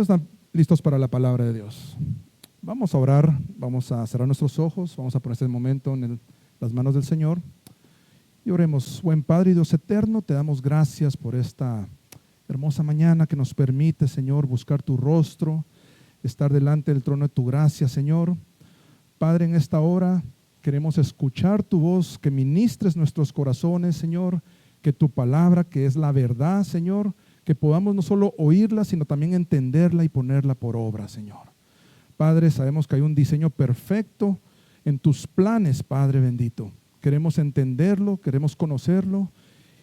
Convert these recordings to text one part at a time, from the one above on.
¿Cuántos están listos para la palabra de Dios? Vamos a orar, vamos a cerrar nuestros ojos, vamos a poner este momento en las manos del Señor y oremos. Buen Padre y Dios eterno, te damos gracias por esta hermosa mañana que nos permite, Señor, buscar tu rostro, estar delante del trono de tu gracia, Señor. Padre, en esta hora queremos escuchar tu voz, que ministres nuestros corazones, Señor, que tu palabra, que es la verdad, Señor, que podamos no solo oírla, sino también entenderla y ponerla por obra, Señor. Padre, sabemos que hay un diseño perfecto en tus planes, Padre bendito. Queremos entenderlo, queremos conocerlo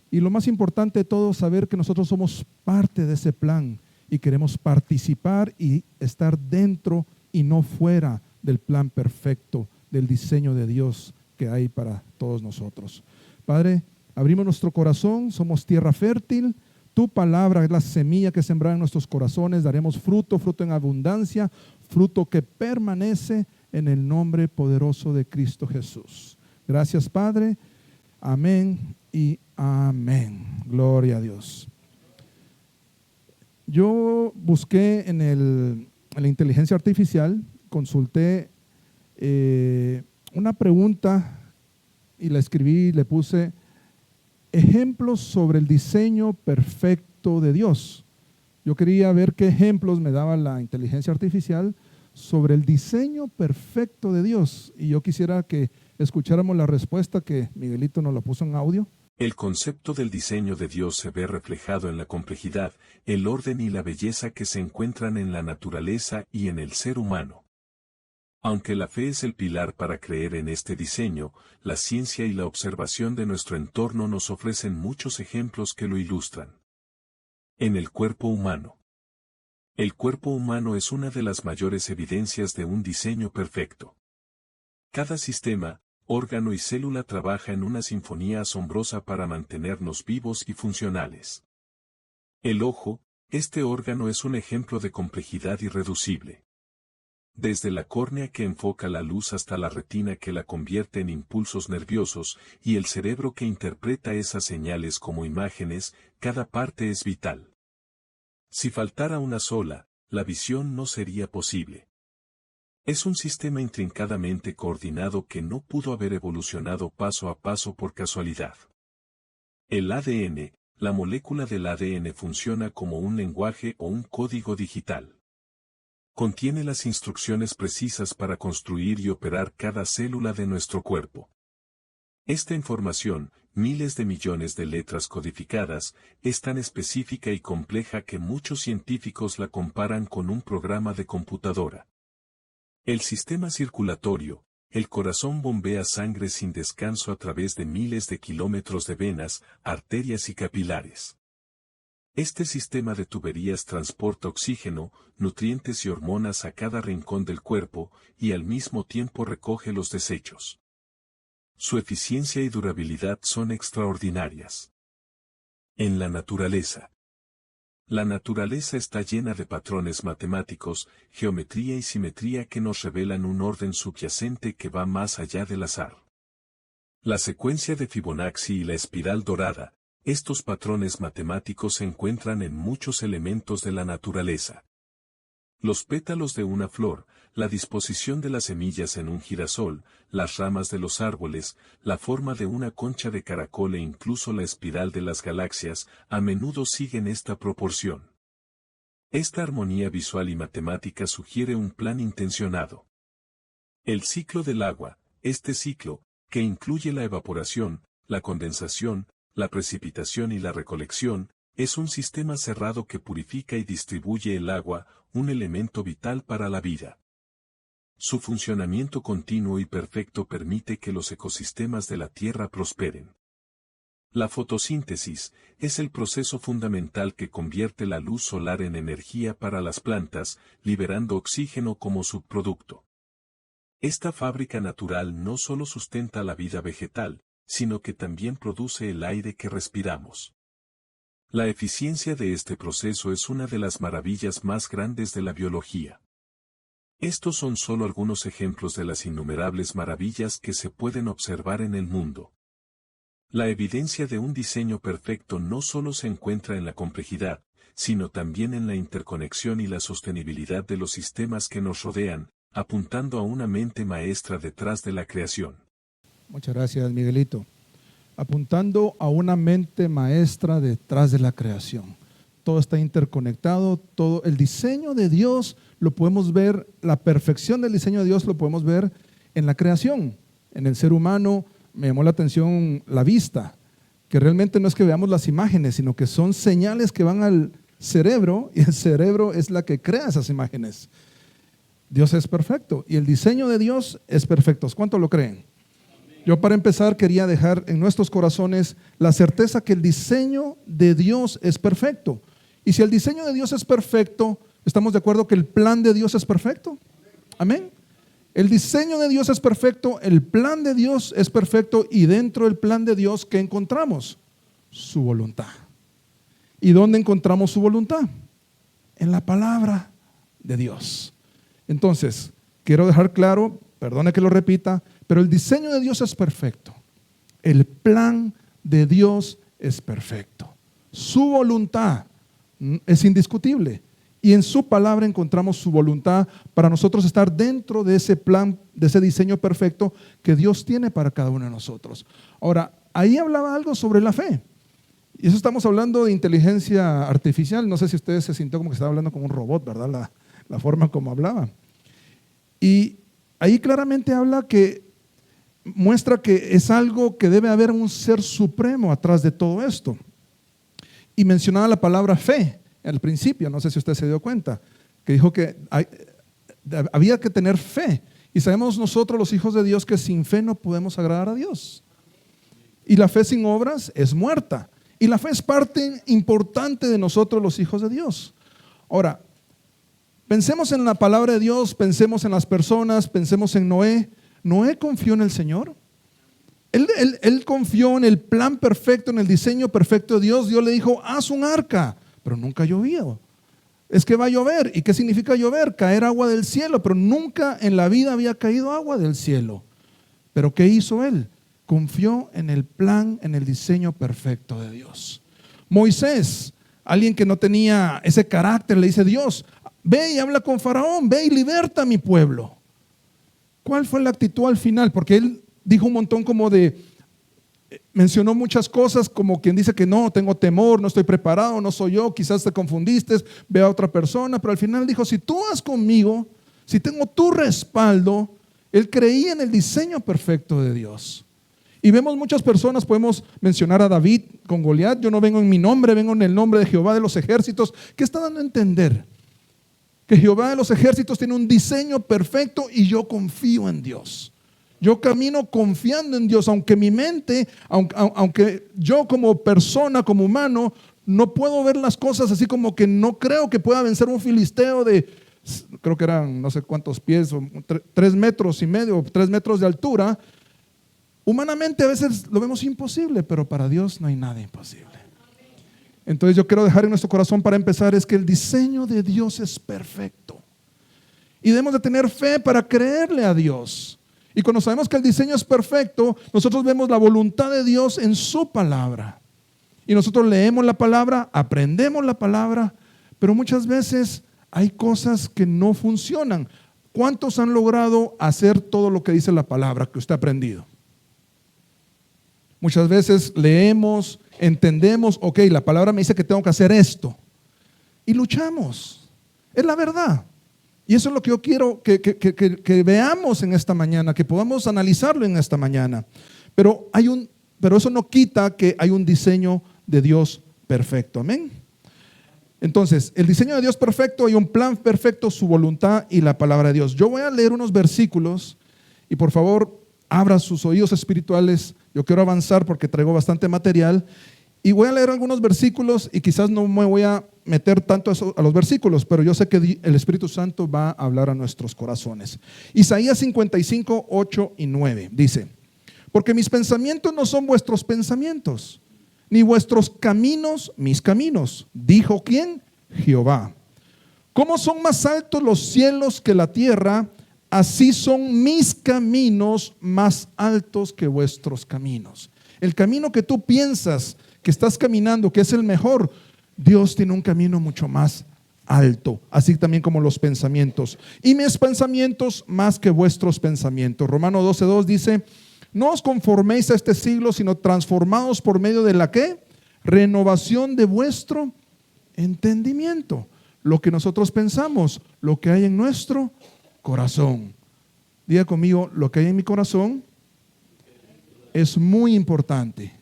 y lo más importante de todo, saber que nosotros somos parte de ese plan y queremos participar y estar dentro y no fuera del plan perfecto, del diseño de Dios que hay para todos nosotros. Padre, abrimos nuestro corazón, somos tierra fértil. Tu palabra es la semilla que sembrará en nuestros corazones. Daremos fruto, fruto en abundancia, fruto que permanece en el nombre poderoso de Cristo Jesús. Gracias, Padre. Amén y amén. Gloria a Dios. Yo busqué en la inteligencia artificial, consulté una pregunta y la escribí, le puse ejemplos sobre el diseño perfecto de Dios. Yo quería ver qué ejemplos me daba la inteligencia artificial sobre el diseño perfecto de Dios. Y yo quisiera que escucháramos la respuesta que Miguelito nos la puso en audio. El concepto del diseño de Dios se ve reflejado en la complejidad, el orden y la belleza que se encuentran en la naturaleza y en el ser humano. Aunque la fe es el pilar para creer en este diseño, la ciencia y la observación de nuestro entorno nos ofrecen muchos ejemplos que lo ilustran. En el cuerpo humano. El cuerpo humano es una de las mayores evidencias de un diseño perfecto. Cada sistema, órgano y célula trabaja en una sinfonía asombrosa para mantenernos vivos y funcionales. El ojo, este órgano es un ejemplo de complejidad irreducible. Desde la córnea que enfoca la luz hasta la retina que la convierte en impulsos nerviosos y el cerebro que interpreta esas señales como imágenes, cada parte es vital. Si faltara una sola, la visión no sería posible. Es un sistema intrincadamente coordinado que no pudo haber evolucionado paso a paso por casualidad. El ADN, la molécula del ADN funciona como un lenguaje o un código digital. Contiene las instrucciones precisas para construir y operar cada célula de nuestro cuerpo. Esta información, miles de millones de letras codificadas, es tan específica y compleja que muchos científicos la comparan con un programa de computadora. El sistema circulatorio, el corazón bombea sangre sin descanso a través de miles de kilómetros de venas, arterias y capilares. Este sistema de tuberías transporta oxígeno, nutrientes y hormonas a cada rincón del cuerpo, y al mismo tiempo recoge los desechos. Su eficiencia y durabilidad son extraordinarias. En la naturaleza. La naturaleza está llena de patrones matemáticos, geometría y simetría que nos revelan un orden subyacente que va más allá del azar. La secuencia de Fibonacci y la espiral dorada. Estos patrones matemáticos se encuentran en muchos elementos de la naturaleza. Los pétalos de una flor, la disposición de las semillas en un girasol, las ramas de los árboles, la forma de una concha de caracol e incluso la espiral de las galaxias, a menudo siguen esta proporción. Esta armonía visual y matemática sugiere un plan intencionado. El ciclo del agua, este ciclo, que incluye la evaporación, la condensación, la precipitación y la recolección, es un sistema cerrado que purifica y distribuye el agua, un elemento vital para la vida. Su funcionamiento continuo y perfecto permite que los ecosistemas de la Tierra prosperen. La fotosíntesis es el proceso fundamental que convierte la luz solar en energía para las plantas, liberando oxígeno como subproducto. Esta fábrica natural no solo sustenta la vida vegetal, sino que también produce el aire que respiramos. La eficiencia de este proceso es una de las maravillas más grandes de la biología. Estos son solo algunos ejemplos de las innumerables maravillas que se pueden observar en el mundo. La evidencia de un diseño perfecto no solo se encuentra en la complejidad, sino también en la interconexión y la sostenibilidad de los sistemas que nos rodean, apuntando a una mente maestra detrás de la creación. Muchas gracias, Miguelito. Apuntando a una mente maestra detrás de la creación. Todo está interconectado, todo el diseño de Dios lo podemos ver, la perfección del diseño de Dios lo podemos ver en la creación, en el ser humano. Me llamó la atención la vista, que realmente no es que veamos las imágenes, sino que son señales que van al cerebro y el cerebro es la que crea esas imágenes. Dios es perfecto y el diseño de Dios es perfecto. ¿Cuánto lo creen? Yo para empezar quería dejar en nuestros corazones la certeza que el diseño de Dios es perfecto. Y si el diseño de Dios es perfecto, ¿estamos de acuerdo que el plan de Dios es perfecto? Amén. El diseño de Dios es perfecto, el plan de Dios es perfecto y dentro del plan de Dios, ¿qué encontramos? Su voluntad. ¿Y dónde encontramos su voluntad? En la palabra de Dios. Entonces, quiero dejar claro, perdone que lo repita, pero el diseño de Dios es perfecto. El plan de Dios es perfecto. Su voluntad es indiscutible. Y en su palabra encontramos su voluntad para nosotros estar dentro de ese plan, de ese diseño perfecto que Dios tiene para cada uno de nosotros. Ahora, ahí hablaba algo sobre la fe. Y eso estamos hablando de inteligencia artificial. No sé si ustedes se sintió como que estaba hablando como un robot, ¿verdad? La forma como hablaba. Y ahí claramente habla que muestra que es algo que debe haber un ser supremo atrás de todo esto. Y mencionaba la palabra fe al principio, no sé si usted se dio cuenta, que dijo que había que tener fe. Y sabemos nosotros los hijos de Dios que sin fe no podemos agradar a Dios. Y la fe sin obras es muerta. Y la fe es parte importante de nosotros los hijos de Dios. Ahora, pensemos en la palabra de Dios, pensemos en las personas, pensemos en Noé. Noé confió en el Señor. Él confió en el plan perfecto, en el diseño perfecto de Dios. Dios le dijo, haz un arca, pero nunca llovió. Es que va a llover. ¿Y qué significa llover? Caer agua del cielo, pero nunca en la vida había caído agua del cielo. ¿Pero qué hizo él? Confió en el plan, en el diseño perfecto de Dios. Moisés, alguien que no tenía ese carácter, le dice, Dios, ve y habla con Faraón, ve y liberta a mi pueblo. ¿Cuál fue la actitud al final? Porque él dijo un montón mencionó muchas cosas como quien dice que no, tengo temor, no estoy preparado, no soy yo, quizás te confundiste, ve a otra persona, pero al final dijo, si tú vas conmigo, si tengo tu respaldo, él creía en el diseño perfecto de Dios. Y vemos muchas personas, podemos mencionar a David con Goliat, yo no vengo en mi nombre, vengo en el nombre de Jehová de los ejércitos. ¿Qué está dando a entender? Que Jehová de los ejércitos tiene un diseño perfecto y yo confío en Dios. Yo camino confiando en Dios, aunque mi mente, aunque yo como persona, como humano, no puedo ver las cosas así como que no creo que pueda vencer un filisteo de, creo que eran no sé cuántos pies, 3 metros y medio, 3 metros de altura. Humanamente a veces lo vemos imposible, pero para Dios no hay nada imposible. Entonces yo quiero dejar en nuestro corazón para empezar es que el diseño de Dios es perfecto. Y debemos de tener fe para creerle a Dios. Y cuando sabemos que el diseño es perfecto, nosotros vemos la voluntad de Dios en su palabra. Y nosotros leemos la palabra, aprendemos la palabra, pero muchas veces hay cosas que no funcionan. ¿Cuántos han logrado hacer todo lo que dice la palabra que usted ha aprendido? Muchas veces leemos, entendemos, ok, la palabra me dice que tengo que hacer esto. Y luchamos. Es la verdad. Y eso es lo que yo quiero que veamos en esta mañana, que podamos analizarlo en esta mañana. Pero eso no quita que hay un diseño de Dios perfecto. Amén. Entonces, el diseño de Dios perfecto, hay un plan perfecto, su voluntad y la palabra de Dios. Yo voy a leer unos versículos y por favor, abra sus oídos espirituales. Yo quiero avanzar porque traigo bastante material. Y voy a leer algunos versículos y quizás no me voy a meter tanto a los versículos, pero yo sé que el Espíritu Santo va a hablar a nuestros corazones. Isaías 55, 8 y 9 dice, porque mis pensamientos no son vuestros pensamientos, ni vuestros caminos mis caminos, dijo ¿quién? Jehová. ¿Cómo son más altos los cielos que la tierra? Así son mis caminos más altos que vuestros caminos. El camino que tú piensas que estás caminando, que es el mejor, Dios tiene un camino mucho más alto, así también como los pensamientos. Y mis pensamientos más que vuestros pensamientos. Romanos 12:2 dice: no os conforméis a este siglo, sino transformaos por medio de la ¿qué? Renovación de vuestro entendimiento. Lo que nosotros pensamos, lo que hay en nuestro corazón. Diga conmigo, lo que hay en mi corazón es muy importante.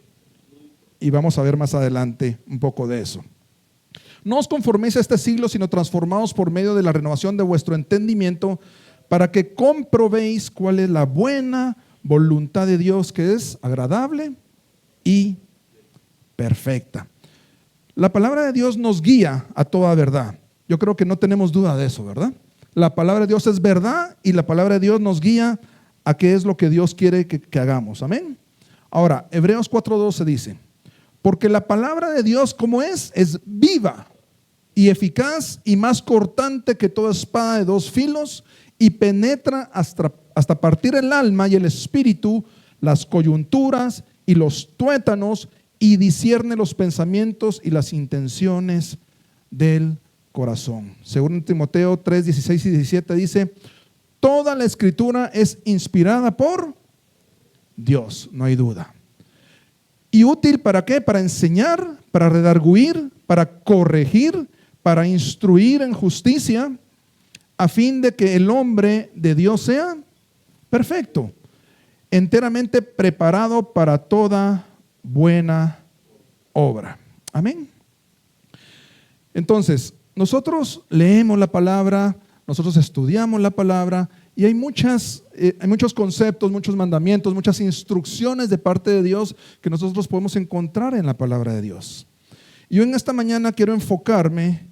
Y vamos a ver más adelante un poco de eso. No os conforméis a este siglo, sino transformaos por medio de la renovación de vuestro entendimiento, para que comprobéis cuál es la buena voluntad de Dios, que es agradable y perfecta. La palabra de Dios nos guía a toda verdad. Yo creo que no tenemos duda de eso, ¿verdad? La palabra de Dios es verdad y la palabra de Dios nos guía a qué es lo que Dios quiere que hagamos. Amén. Ahora, Hebreos 4:12 dice: porque la palabra de Dios, ¿cómo es? Es viva y eficaz y más cortante que toda espada de dos filos, y penetra hasta partir el alma y el espíritu, las coyunturas y los tuétanos, y discierne los pensamientos y las intenciones del corazón. Según Timoteo 3:16 y 17 dice: toda la escritura es inspirada por Dios, no hay duda. ¿Y útil para qué? Para enseñar, para redarguir, para corregir, para instruir en justicia, a fin de que el hombre de Dios sea perfecto, enteramente preparado para toda buena obra. Amén. Entonces, nosotros leemos la palabra, nosotros estudiamos la palabra, y hay muchos conceptos, muchos mandamientos, muchas instrucciones de parte de Dios que nosotros podemos encontrar en la palabra de Dios. Y yo en esta mañana quiero enfocarme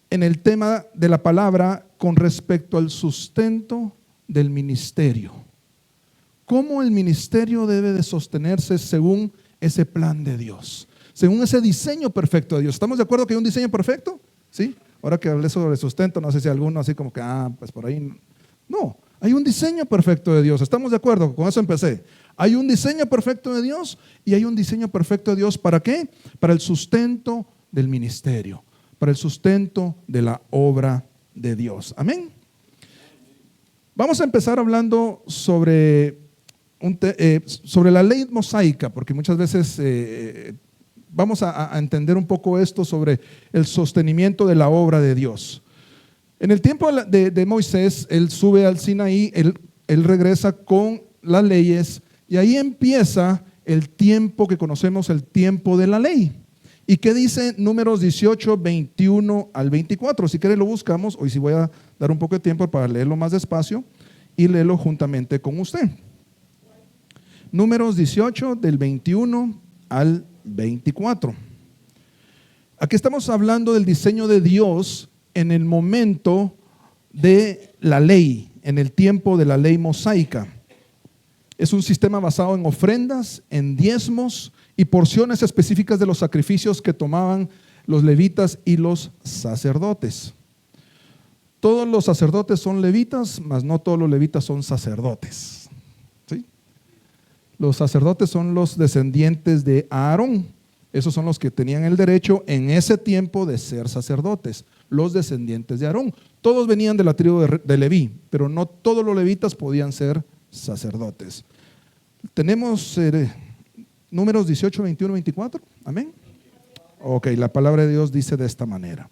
en el tema de la palabra con respecto al sustento del ministerio. ¿Cómo el ministerio debe de sostenerse según ese plan de Dios? Según ese diseño perfecto de Dios. ¿Estamos de acuerdo que hay un diseño perfecto? ¿Sí? Ahora que hablé sobre sustento, no sé si alguno así como que, pues por ahí. No, hay un diseño perfecto de Dios. ¿Estamos de acuerdo? Con eso empecé. Hay un diseño perfecto de Dios y hay un diseño perfecto de Dios. ¿Para qué? Para el sustento del ministerio, para el sustento de la obra de Dios. Amén. Vamos a empezar hablando sobre la ley mosaica, porque muchas veces vamos a entender un poco esto sobre el sostenimiento de la obra de Dios. En el tiempo de Moisés, él sube al Sinaí, él regresa con las leyes, y ahí empieza el tiempo que conocemos, el tiempo de la ley. ¿Y qué dice Números 18, 21 al 24? Si quieren lo buscamos. Hoy sí voy a dar un poco de tiempo para leerlo más despacio y leerlo juntamente con usted. Números 18 del 21 al 24. Aquí estamos hablando del diseño de Dios en el momento de la ley, en el tiempo de la ley mosaica. Es un sistema basado en ofrendas, en diezmos y porciones específicas de los sacrificios que tomaban los levitas y los sacerdotes. Todos los sacerdotes son levitas, mas no todos los levitas son sacerdotes. ¿Sí? Los sacerdotes son los descendientes de Aarón. Esos son los que tenían el derecho en ese tiempo de ser sacerdotes, los descendientes de Aarón. Todos venían de la tribu de Leví, pero no todos los levitas podían ser sacerdotes. Tenemos Números 18, 21, 24. Amén. Ok, la palabra de Dios dice de esta manera: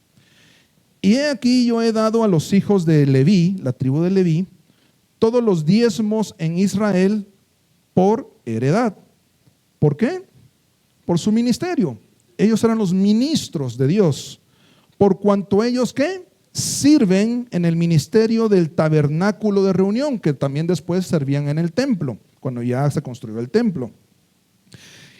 y he aquí yo he dado a los hijos de Leví, la tribu de Leví, todos los diezmos en Israel por heredad. ¿Por qué? Por su ministerio. Ellos eran los ministros de Dios, por cuanto ellos ¿qué? Sirven en el ministerio del tabernáculo de reunión, que también después servían en el templo, cuando ya se construyó el templo.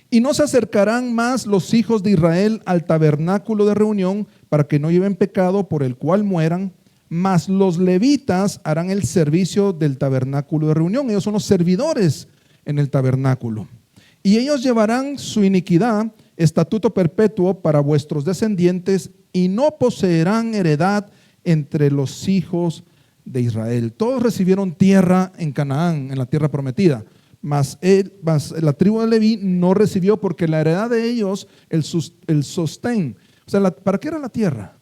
Y no se acercarán más los hijos de Israel al tabernáculo de reunión para que no lleven pecado por el cual mueran, mas los levitas harán el servicio del tabernáculo de reunión. Ellos son los servidores en el tabernáculo. Y ellos llevarán su iniquidad, estatuto perpetuo para vuestros descendientes, y no poseerán heredad entre los hijos de Israel. Todos recibieron tierra en Canaán, en la tierra prometida, mas la tribu de Leví no recibió, porque la heredad de ellos, el sostén O sea, ¿para qué era la tierra?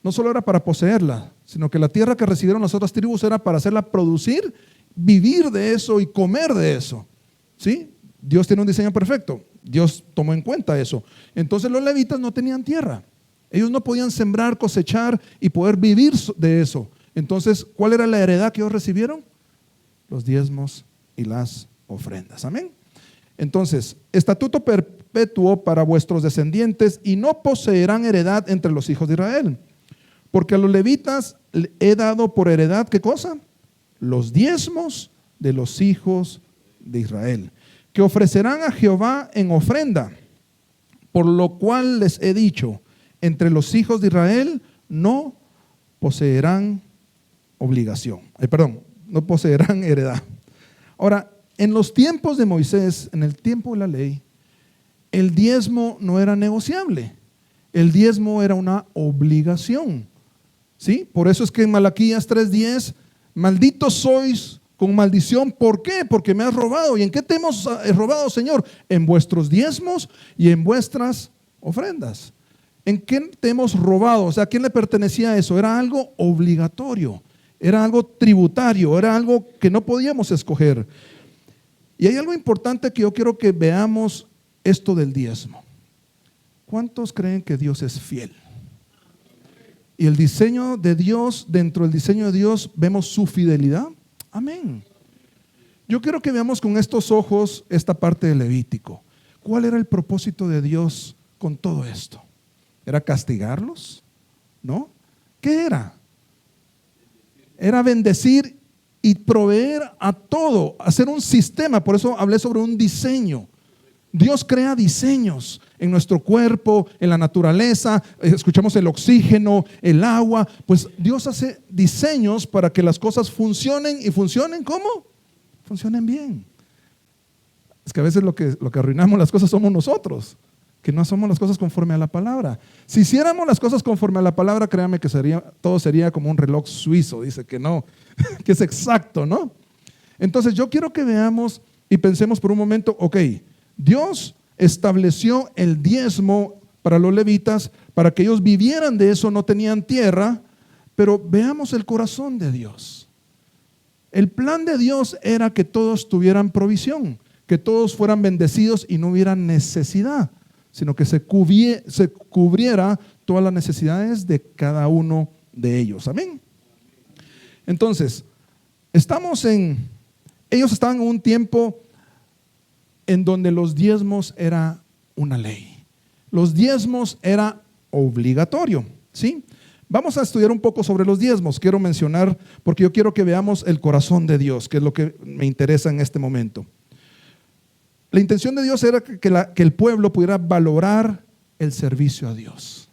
No solo era para poseerla, sino que la tierra que recibieron las otras tribus era para hacerla producir, vivir de eso y comer de eso. ¿Sí? Dios tiene un diseño perfecto. Dios tomó en cuenta eso. Entonces los levitas no tenían tierra. Ellos no podían sembrar, cosechar y poder vivir de eso. Entonces, ¿cuál era la heredad que ellos recibieron? Los diezmos y las ofrendas. Amén. Entonces, estatuto perpetuo para vuestros descendientes, y no poseerán heredad entre los hijos de Israel. Porque a los levitas he dado por heredad, ¿qué cosa? Los diezmos de los hijos de Israel, que ofrecerán a Jehová en ofrenda. Por lo cual les he dicho, entre los hijos de Israel no poseerán no poseerán heredad. Ahora, en los tiempos de Moisés, en el tiempo de la ley, el diezmo no era negociable. El diezmo era una obligación. ¿Sí? Por eso es que en Malaquías 3:10, malditos sois con maldición. ¿Por qué? Porque me has robado. ¿Y en qué te hemos robado, Señor? En vuestros diezmos y en vuestras ofrendas. ¿En qué te hemos robado? O sea, ¿a quién le pertenecía eso? Era algo obligatorio, era algo tributario, era algo que no podíamos escoger. Y hay algo importante que yo quiero que veamos, esto del diezmo. ¿Cuántos creen que Dios es fiel? Y el diseño de Dios, dentro del diseño de Dios, vemos su fidelidad. Amén. Yo quiero que veamos con estos ojos esta parte del Levítico. ¿Cuál era el propósito de Dios con todo esto? ¿Era castigarlos? ¿No? ¿Qué era? Era bendecir y proveer a todo, hacer un sistema. Por eso hablé sobre un diseño. Dios crea diseños en nuestro cuerpo, en la naturaleza. Escuchamos el oxígeno, el agua. Pues Dios hace diseños para que las cosas funcionen. ¿Y funcionen cómo? Funcionen bien. Es que a veces lo que arruinamos las cosas somos nosotros, que no hacemos las cosas conforme a la palabra. Si hiciéramos las cosas conforme a la palabra, créanme que todo sería como un reloj suizo. Dice que no, que es exacto, ¿no? Entonces yo quiero que veamos y pensemos por un momento, ok, Dios estableció el diezmo para los levitas, para que ellos vivieran de eso, no tenían tierra, pero veamos el corazón de Dios. El plan de Dios era que todos tuvieran provisión, que todos fueran bendecidos y no hubiera necesidad, sino que se cubriera todas las necesidades de cada uno de ellos. Amén. Entonces, ellos estaban en un tiempo en donde los diezmos era una ley. Los diezmos era obligatorio, ¿sí? Vamos a estudiar un poco sobre los diezmos. Quiero mencionar, porque yo quiero que veamos el corazón de Dios, que es lo que me interesa en este momento. La intención de Dios era que el pueblo pudiera valorar el servicio a Dios.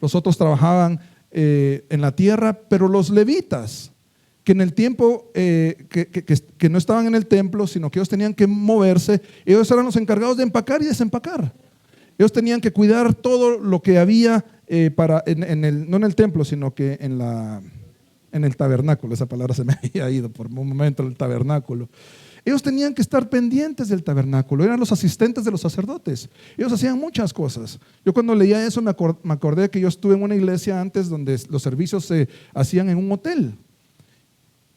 Los otros trabajaban en la tierra, pero los levitas, que en el tiempo que no estaban en el templo, sino que ellos tenían que moverse, ellos eran los encargados de empacar y desempacar. Ellos tenían que cuidar todo lo que había no en el templo, sino que en el tabernáculo. Esa palabra se me había ido por un momento, el tabernáculo. Ellos tenían que estar pendientes del tabernáculo, eran los asistentes de los sacerdotes. Ellos hacían muchas cosas. Yo cuando leía eso me acordé que yo estuve en una iglesia antes donde los servicios se hacían en un hotel.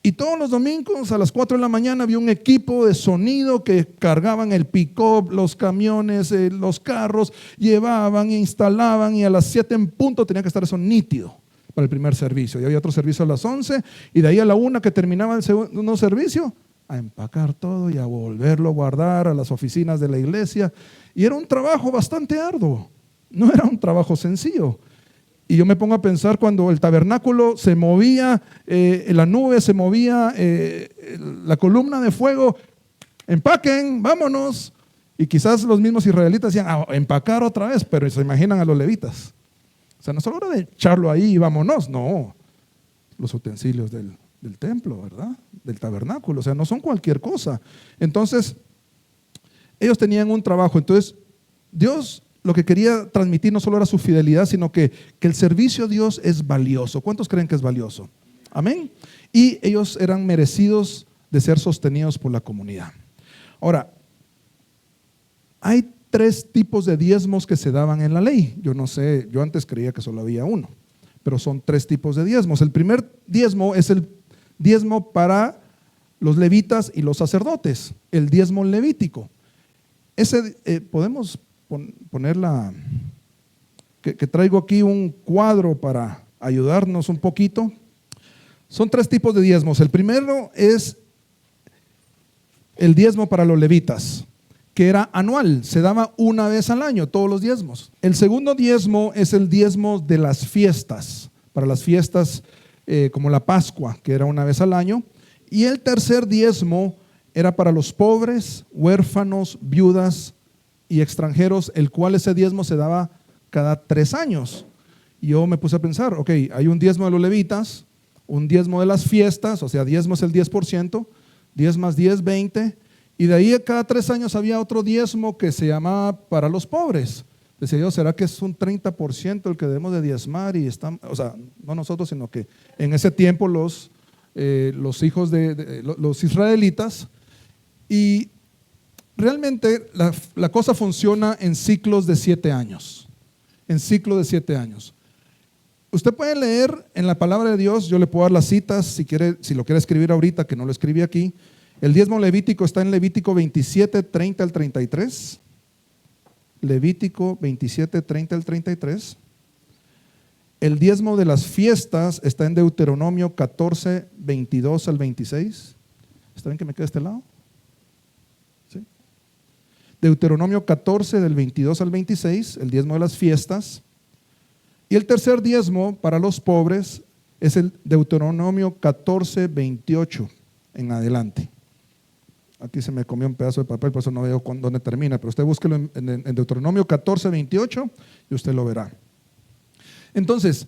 Y todos los domingos a las 4 de la mañana había un equipo de sonido que cargaban el pick-up, los camiones, los carros, llevaban e instalaban, y a las 7 en punto tenía que estar eso nítido para el primer servicio. Y había otro servicio a las 11, y de ahí a la 1 que terminaba el segundo servicio, a empacar todo y a volverlo a guardar a las oficinas de la iglesia. Y era un trabajo bastante arduo, no era un trabajo sencillo. Y yo me pongo a pensar cuando el tabernáculo se movía, la nube se movía, la columna de fuego, empaquen, vámonos. Y quizás los mismos israelitas decían, empacar otra vez, pero se imaginan a los levitas. O sea, no solo era de echarlo ahí y vámonos, no. Los utensilios del templo, ¿verdad? Del tabernáculo, o sea, no son cualquier cosa. Entonces, ellos tenían un trabajo. Entonces, Dios lo que quería transmitir no solo era su fidelidad, sino que el servicio a Dios es valioso. ¿Cuántos creen que es valioso? Amén. Y ellos eran merecidos de ser sostenidos por la comunidad. Ahora, hay 3 tipos de diezmos que se daban en la ley. Yo no sé, yo antes creía que solo había uno, pero son 3 tipos de diezmos. El primer diezmo es el diezmo para los levitas y los sacerdotes, el diezmo levítico. Podemos poner que traigo aquí un cuadro para ayudarnos un poquito. Son 3 tipos de diezmos. El primero es el diezmo para los levitas, que era anual, se daba una vez al año, todos los diezmos. El segundo diezmo es el diezmo de las fiestas, para las fiestas como la Pascua, que era una vez al año. Y el tercer diezmo era para los pobres, huérfanos, viudas y extranjeros, el cual ese diezmo se daba cada 3 años. Y yo me puse a pensar, ok, hay un diezmo de los levitas, un diezmo de las fiestas, o sea, diezmo es el 10%, 10 más 10, 20, y de ahí cada 3 años había otro diezmo que se llamaba para los pobres. Decía yo, ¿será que es un 30% el que debemos de diezmar? Y están, o sea, no nosotros, sino que en ese tiempo los hijos de los israelitas. Y realmente la cosa funciona en ciclos de 7 años. En ciclos de 7 años. Usted puede leer en la palabra de Dios, yo le puedo dar las citas si lo quiere escribir ahorita, que no lo escribí aquí. El diezmo levítico está en Levítico 27, 30 al 33. Levítico 27, 30 al 33. El diezmo de las fiestas está en Deuteronomio 14, 22 al 26. ¿Está bien que me quede de este lado? ¿Sí? Deuteronomio 14, del 22 al 26, el diezmo de las fiestas. Y el tercer diezmo para los pobres es el Deuteronomio 14, 28 en adelante. Aquí se me comió un pedazo de papel, por eso no veo dónde termina, pero usted búsquelo en Deuteronomio 14, 28 y usted lo verá. Entonces,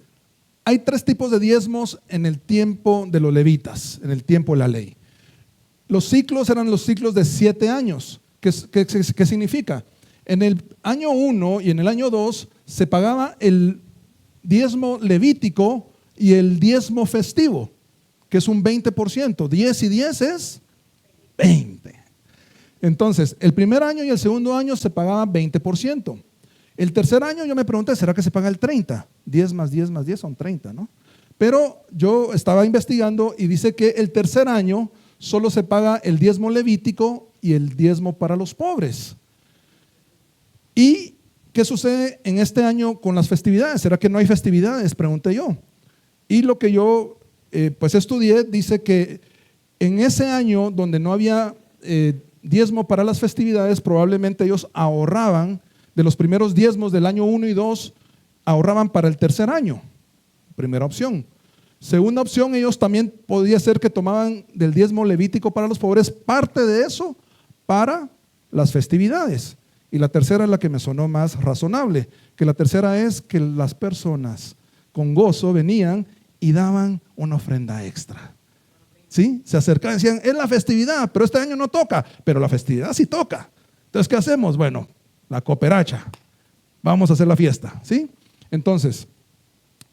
hay 3 tipos de diezmos en el tiempo de los levitas, en el tiempo de la ley. Los ciclos eran los ciclos de 7 años. ¿Qué significa? En el año 1 y en el año 2 se pagaba el diezmo levítico y el diezmo festivo, que es un 20%. 10 y 10 es 20. Entonces, el primer año y el segundo año se pagaba 20%. El tercer año yo me pregunté, ¿será que se paga el 30? 10 más 10 más 10 son 30, ¿no? Pero yo estaba investigando y dice que el tercer año solo se paga el diezmo levítico y el diezmo para los pobres. ¿Y qué sucede en este año con las festividades? ¿Será que no hay festividades? Pregunté yo. Y lo que yo pues estudié dice que en ese año donde no había diezmo para las festividades, probablemente ellos ahorraban de los primeros diezmos del año 1 y 2, ahorraban para el tercer año. Primera opción. Segunda opción, ellos también podía ser que tomaban del diezmo levítico para los pobres parte de eso para las festividades. Y la tercera es la que me sonó más razonable, que la tercera es que las personas con gozo venían y daban una ofrenda extra. ¿Sí? Se acercaban y decían, es la festividad, pero este año no toca, pero la festividad sí toca. Entonces, ¿qué hacemos? Bueno, la cooperacha, vamos a hacer la fiesta, ¿sí? Entonces,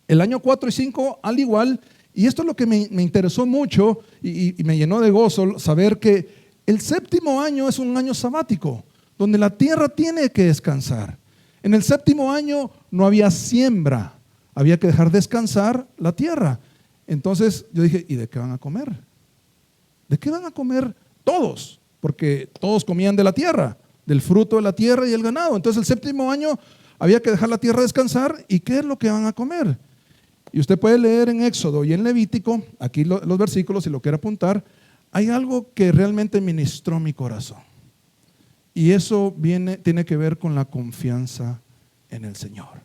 el año 4 y 5 al igual, y esto es lo que me interesó mucho y me llenó de gozo saber que el séptimo año es un año sabático, donde la tierra tiene que descansar. En el séptimo año no había siembra, había que dejar descansar la tierra. Entonces yo dije, ¿y de qué van a comer? ¿De qué van a comer todos? Porque todos comían de la tierra, del fruto de la tierra y el ganado. Entonces el séptimo año había que dejar la tierra descansar. ¿Y qué es lo que van a comer? Y usted puede leer en Éxodo y en Levítico, aquí los versículos si lo quiere apuntar, hay algo que realmente ministró mi corazón. Y eso tiene que ver con la confianza en el Señor,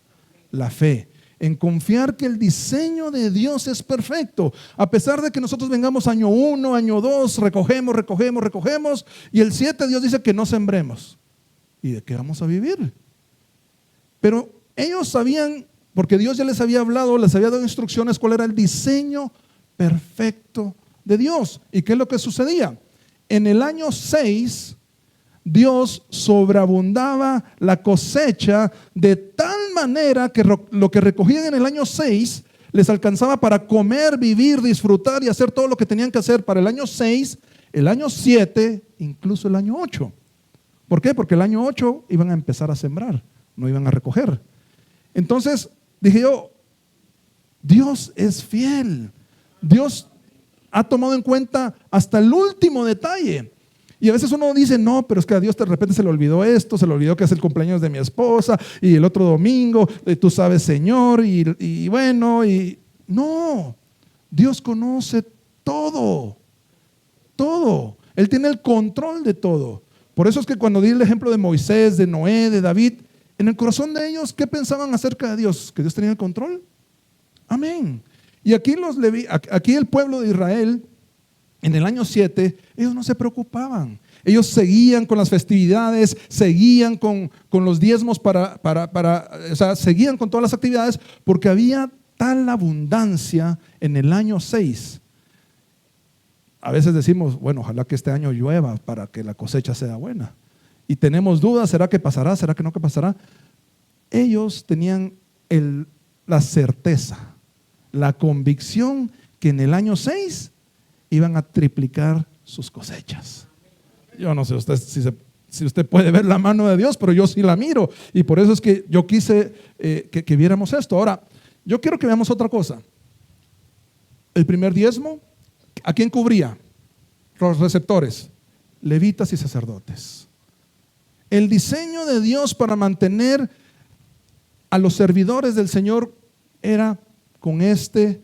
la fe. En confiar que el diseño de Dios es perfecto. A pesar de que nosotros vengamos año 1, año 2, recogemos, y el 7 Dios dice que no sembremos. ¿Y de qué vamos a vivir? Pero ellos sabían, porque Dios ya les había hablado, les había dado instrucciones cuál era el diseño perfecto de Dios. ¿Y qué es lo que sucedía? En el año 6, Dios sobreabundaba la cosecha de tal manera que lo que recogían en el año 6 les alcanzaba para comer, vivir, disfrutar y hacer todo lo que tenían que hacer para el año 6, el año 7, incluso el año 8. ¿Por qué? Porque el año 8 iban a empezar a sembrar, no iban a recoger. Entonces dije yo, Dios es fiel. Dios ha tomado en cuenta hasta el último detalle. Y a veces uno dice, no, pero es que a Dios de repente se le olvidó esto, se le olvidó que es el cumpleaños de mi esposa, y el otro domingo, tú sabes, Señor, y bueno, y no, Dios conoce todo, todo. Él tiene el control de todo. Por eso es que cuando di el ejemplo de Moisés, de Noé, de David, en el corazón de ellos, ¿qué pensaban acerca de Dios? ¿Que Dios tenía el control? Amén. Y aquí aquí el pueblo de Israel, en el año 7, ellos no se preocupaban. Ellos seguían con las festividades, seguían con los diezmos o sea, seguían con todas las actividades porque había tal abundancia en el año 6. A veces decimos, bueno, ojalá que este año llueva para que la cosecha sea buena. Y tenemos dudas, ¿será que pasará? ¿Será que no que pasará? Ellos tenían la certeza, la convicción que en el año 6 iban a triplicar sus cosechas. Yo no sé si usted puede ver la mano de Dios, pero yo sí la miro. Y por eso es que yo quise que viéramos esto. Ahora, yo quiero que veamos otra cosa. El primer diezmo, ¿a quién cubría? Los receptores, levitas y sacerdotes. El diseño de Dios para mantener a los servidores del Señor era con este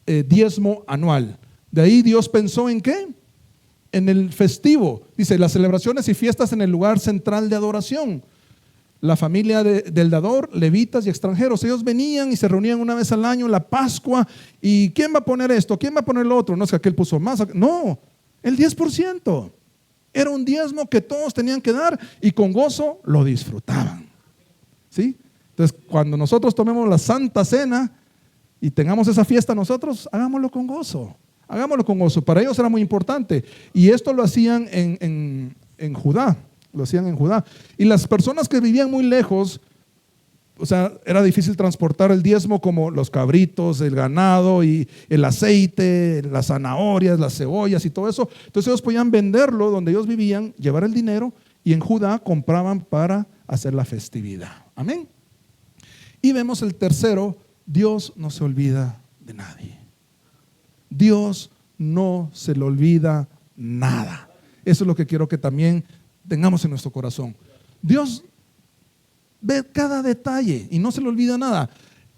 diezmo anual. De ahí Dios pensó ¿en qué? En el festivo. Dice, las celebraciones y fiestas en el lugar central de adoración. La familia del dador, levitas y extranjeros, ellos venían y se reunían una vez al año, la Pascua. ¿Y quién va a poner esto? ¿Quién va a poner lo otro? No es que aquel puso más. No, el 10%. Era un diezmo que todos tenían que dar y con gozo lo disfrutaban. ¿Sí? Entonces, cuando nosotros tomemos la Santa Cena y tengamos esa fiesta nosotros, hagámoslo con gozo. Hagámoslo con gozo. Para ellos era muy importante. Y esto lo hacían en Judá. Lo hacían en Judá. Y las personas que vivían muy lejos, o sea, era difícil transportar el diezmo como los cabritos, el ganado y el aceite, las zanahorias, las cebollas y todo eso. Entonces ellos podían venderlo donde ellos vivían, llevar el dinero y en Judá compraban para hacer la festividad. Amén. Y vemos el tercero, Dios no se olvida de nadie. Dios no se le olvida nada. Eso es lo que quiero que también tengamos en nuestro corazón. Dios ve cada detalle y no se le olvida nada.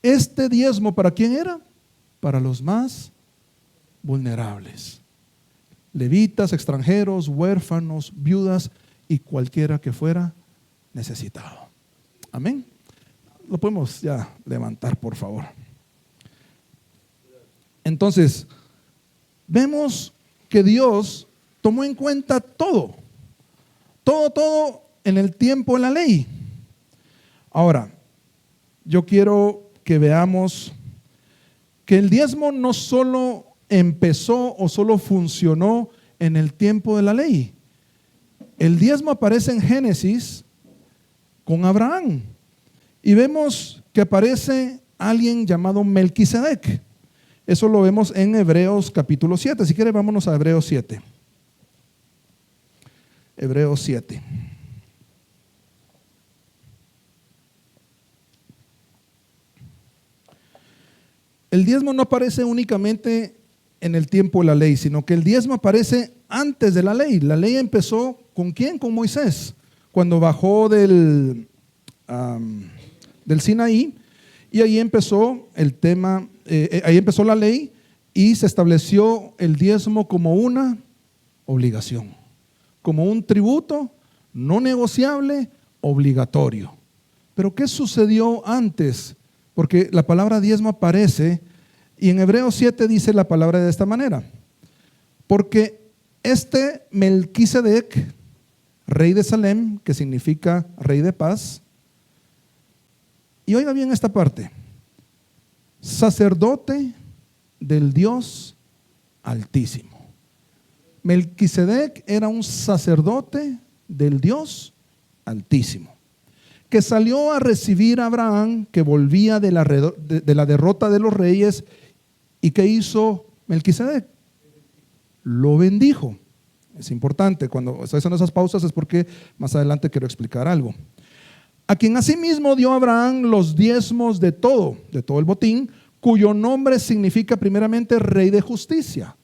Este diezmo, ¿para quién era? Para los más vulnerables. Levitas, extranjeros, huérfanos, viudas y cualquiera que fuera necesitado. Amén. Lo podemos ya levantar, por favor. Entonces, vemos que Dios tomó en cuenta todo en el tiempo de la ley. Ahora, yo quiero que veamos que el diezmo no solo empezó o solo funcionó en el tiempo de la ley. El diezmo aparece en Génesis con Abraham y vemos que aparece alguien llamado Melquisedec. Eso lo vemos en Hebreos capítulo 7. Si quiere, vámonos a Hebreos 7. Hebreos 7. El diezmo no aparece únicamente en el tiempo de la ley, sino que el diezmo aparece antes de la ley. La ley empezó ¿con quién? Con Moisés, cuando bajó del Sinaí, y ahí empezó el tema, ahí empezó la ley y se estableció el diezmo como una obligación, como un tributo no negociable, obligatorio. Pero ¿qué sucedió antes? Porque la palabra diezmo aparece y en Hebreos 7 dice la palabra de esta manera: porque este Melquisedec, rey de Salem, que significa rey de paz, y oiga bien esta parte, sacerdote del Dios Altísimo. Melquisedec era un sacerdote del Dios Altísimo, que salió a recibir a Abraham, que volvía de la derrota de los reyes. ¿Y qué hizo Melquisedec? Lo bendijo. Es importante, cuando estoy haciendo esas pausas es porque más adelante quiero explicar algo. A quien asimismo dio Abraham los diezmos de todo el botín, cuyo nombre significa primeramente Rey de Justicia.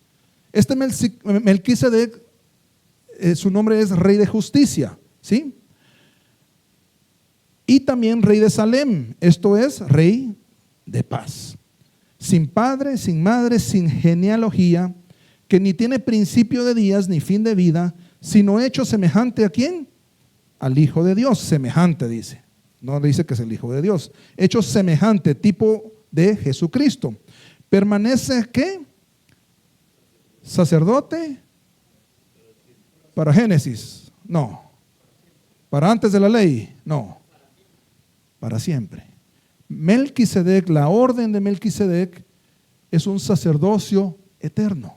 Este Melquisedec, su nombre es Rey de Justicia, ¿sí? Y también Rey de Salem, esto es Rey de Paz. Sin padre, sin madre, sin genealogía, que ni tiene principio de días ni fin de vida, sino hecho semejante ¿a quién? Al Hijo de Dios, semejante dice. No dice que es el Hijo de Dios. Hecho semejante, tipo de Jesucristo. Permanece ¿qué? Sacerdote para Génesis, no. Para antes de la ley, no. Para siempre. Melquisedec, la orden de Melquisedec es un sacerdocio eterno.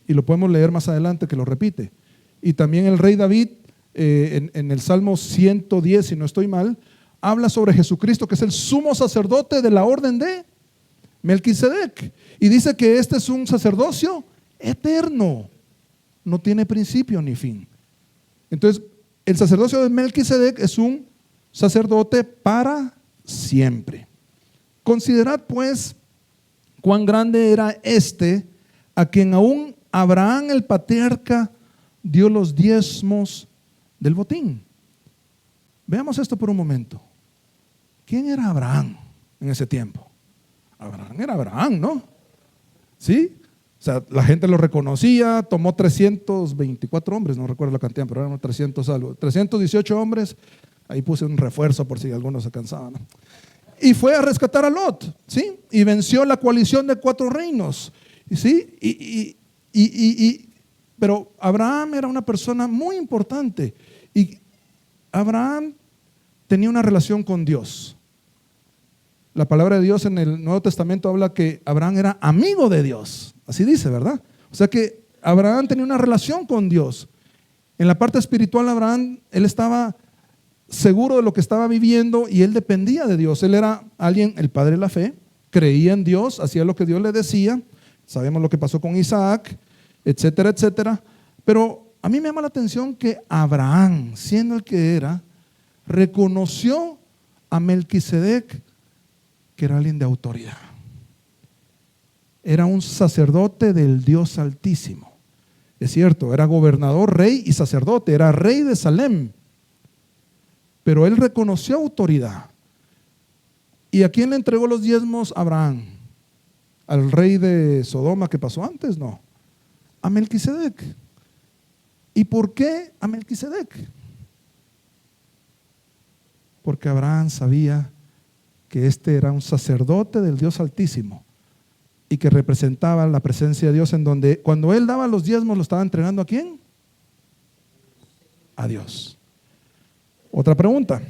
Y lo podemos leer más adelante que lo repite. Y también el rey David, en el Salmo 110, si no estoy mal, habla sobre Jesucristo, que es el sumo sacerdote de la orden de Melquisedec. Y dice que este es un sacerdocio eterno. No tiene principio ni fin. Entonces, el sacerdocio de Melquisedec es un sacerdote para siempre. Considerad pues cuán grande era este, a quien aún Abraham el patriarca dio los diezmos del botín. Veamos esto por un momento. ¿Quién era Abraham en ese tiempo? Abraham era Abraham, ¿no? ¿Sí? O sea, la gente lo reconocía, tomó 324 hombres, no recuerdo la cantidad, pero eran 300 algo. 318 hombres, ahí puse un refuerzo por si algunos se cansaban, ¿no? Y fue a rescatar a Lot, ¿sí? Y venció la coalición de 4 reinos, ¿sí? Pero Abraham era una persona muy importante y Abraham tenía una relación con Dios. La palabra de Dios en el Nuevo Testamento habla que Abraham era amigo de Dios, así dice, ¿verdad? O sea que Abraham tenía una relación con Dios. En la parte espiritual, Abraham, él estaba seguro de lo que estaba viviendo y él dependía de Dios. Él era alguien, el padre de la fe, creía en Dios, hacía lo que Dios le decía. Sabemos lo que pasó con Isaac, etcétera, etcétera. Pero a mí me llama la atención que Abraham, siendo el que era, reconoció a Melquisedec que era alguien de autoridad. Era un sacerdote del Dios Altísimo. Es cierto, era gobernador, rey y sacerdote, era rey de Salem. Pero él reconoció autoridad. ¿Y a quién le entregó los diezmos Abraham? ¿Al rey de Sodoma que pasó antes? No. A Melquisedec. ¿Y por qué a Melquisedec? Porque Abraham sabía que este era un sacerdote del Dios Altísimo y que representaba la presencia de Dios, en donde cuando él daba los diezmos lo estaba entregando ¿a quién? A Dios. Otra pregunta.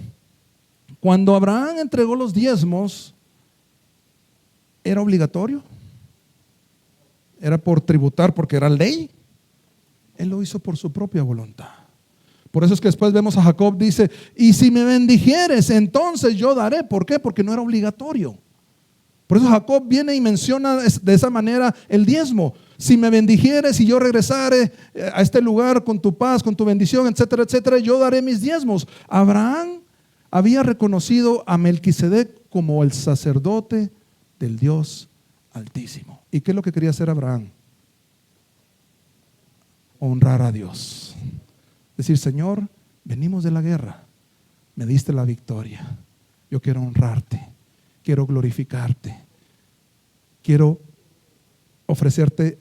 Cuando Abraham entregó los diezmos, ¿era obligatorio? ¿Era por tributar porque era ley? Él lo hizo por su propia voluntad. Por eso es que después vemos a Jacob, dice, y si me bendijeres, entonces yo daré. ¿Por qué? Porque no era obligatorio. Por eso Jacob viene y menciona de esa manera el diezmo. Si me bendijeres y yo regresare a este lugar con tu paz, con tu bendición, etcétera, etcétera, yo daré mis diezmos. Abraham había reconocido a Melquisedec como el sacerdote del Dios Altísimo. ¿Y qué es lo que quería hacer Abraham? Honrar a Dios. Decir, Señor, venimos de la guerra, me diste la victoria, yo quiero honrarte, quiero glorificarte, quiero ofrecerte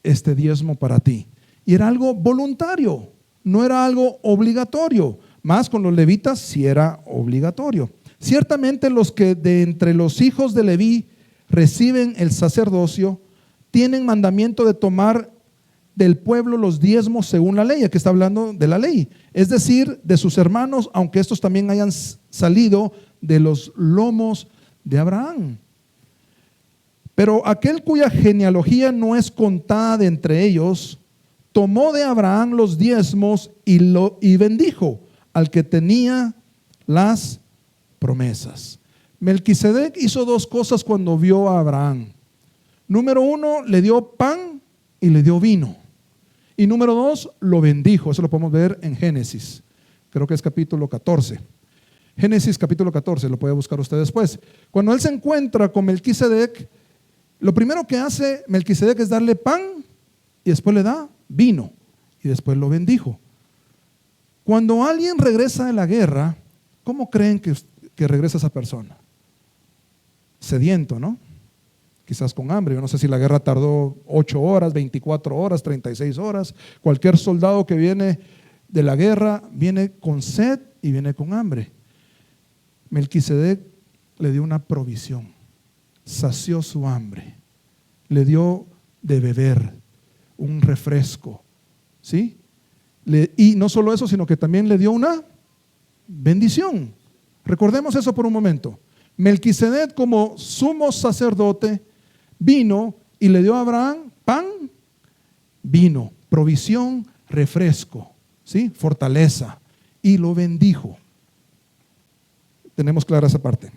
este diezmo para ti. Y era algo voluntario, no era algo obligatorio, más con los levitas sí era obligatorio. Ciertamente los que de entre los hijos de Leví reciben el sacerdocio, tienen mandamiento de tomar del pueblo los diezmos según la ley. Aquí está hablando de la ley, es decir, de sus hermanos, aunque estos también hayan salido de los lomos de Abraham. Pero aquel cuya genealogía no es contada de entre ellos, tomó de Abraham los diezmos y bendijo al que tenía las promesas. Melquisedec hizo 2 cosas cuando vio a Abraham. Número 1, le dio pan y le dio vino. Y número 2, lo bendijo. Eso lo podemos ver en Génesis. Creo que es capítulo 14. Génesis capítulo 14, lo puede buscar usted después. Cuando él se encuentra con Melquisedec, lo primero que hace Melquisedec es darle pan y después le da vino y después lo bendijo. Cuando alguien regresa de la guerra, ¿cómo creen que regresa esa persona? Sediento, ¿no? Quizás con hambre. Yo no sé si la guerra tardó 8 horas, 24 horas, 36 horas. Cualquier soldado que viene de la guerra viene con sed y viene con hambre. Melquisedec le dio una provisión, sació su hambre, le dio de beber un refresco, ¿sí? Y no solo eso, sino que también le dio una bendición. Recordemos eso por un momento. Melquisedec, como sumo sacerdote, vino y le dio a Abraham pan, vino, provisión, refresco, ¿sí? Fortaleza, y lo bendijo. Tenemos clara esa parte.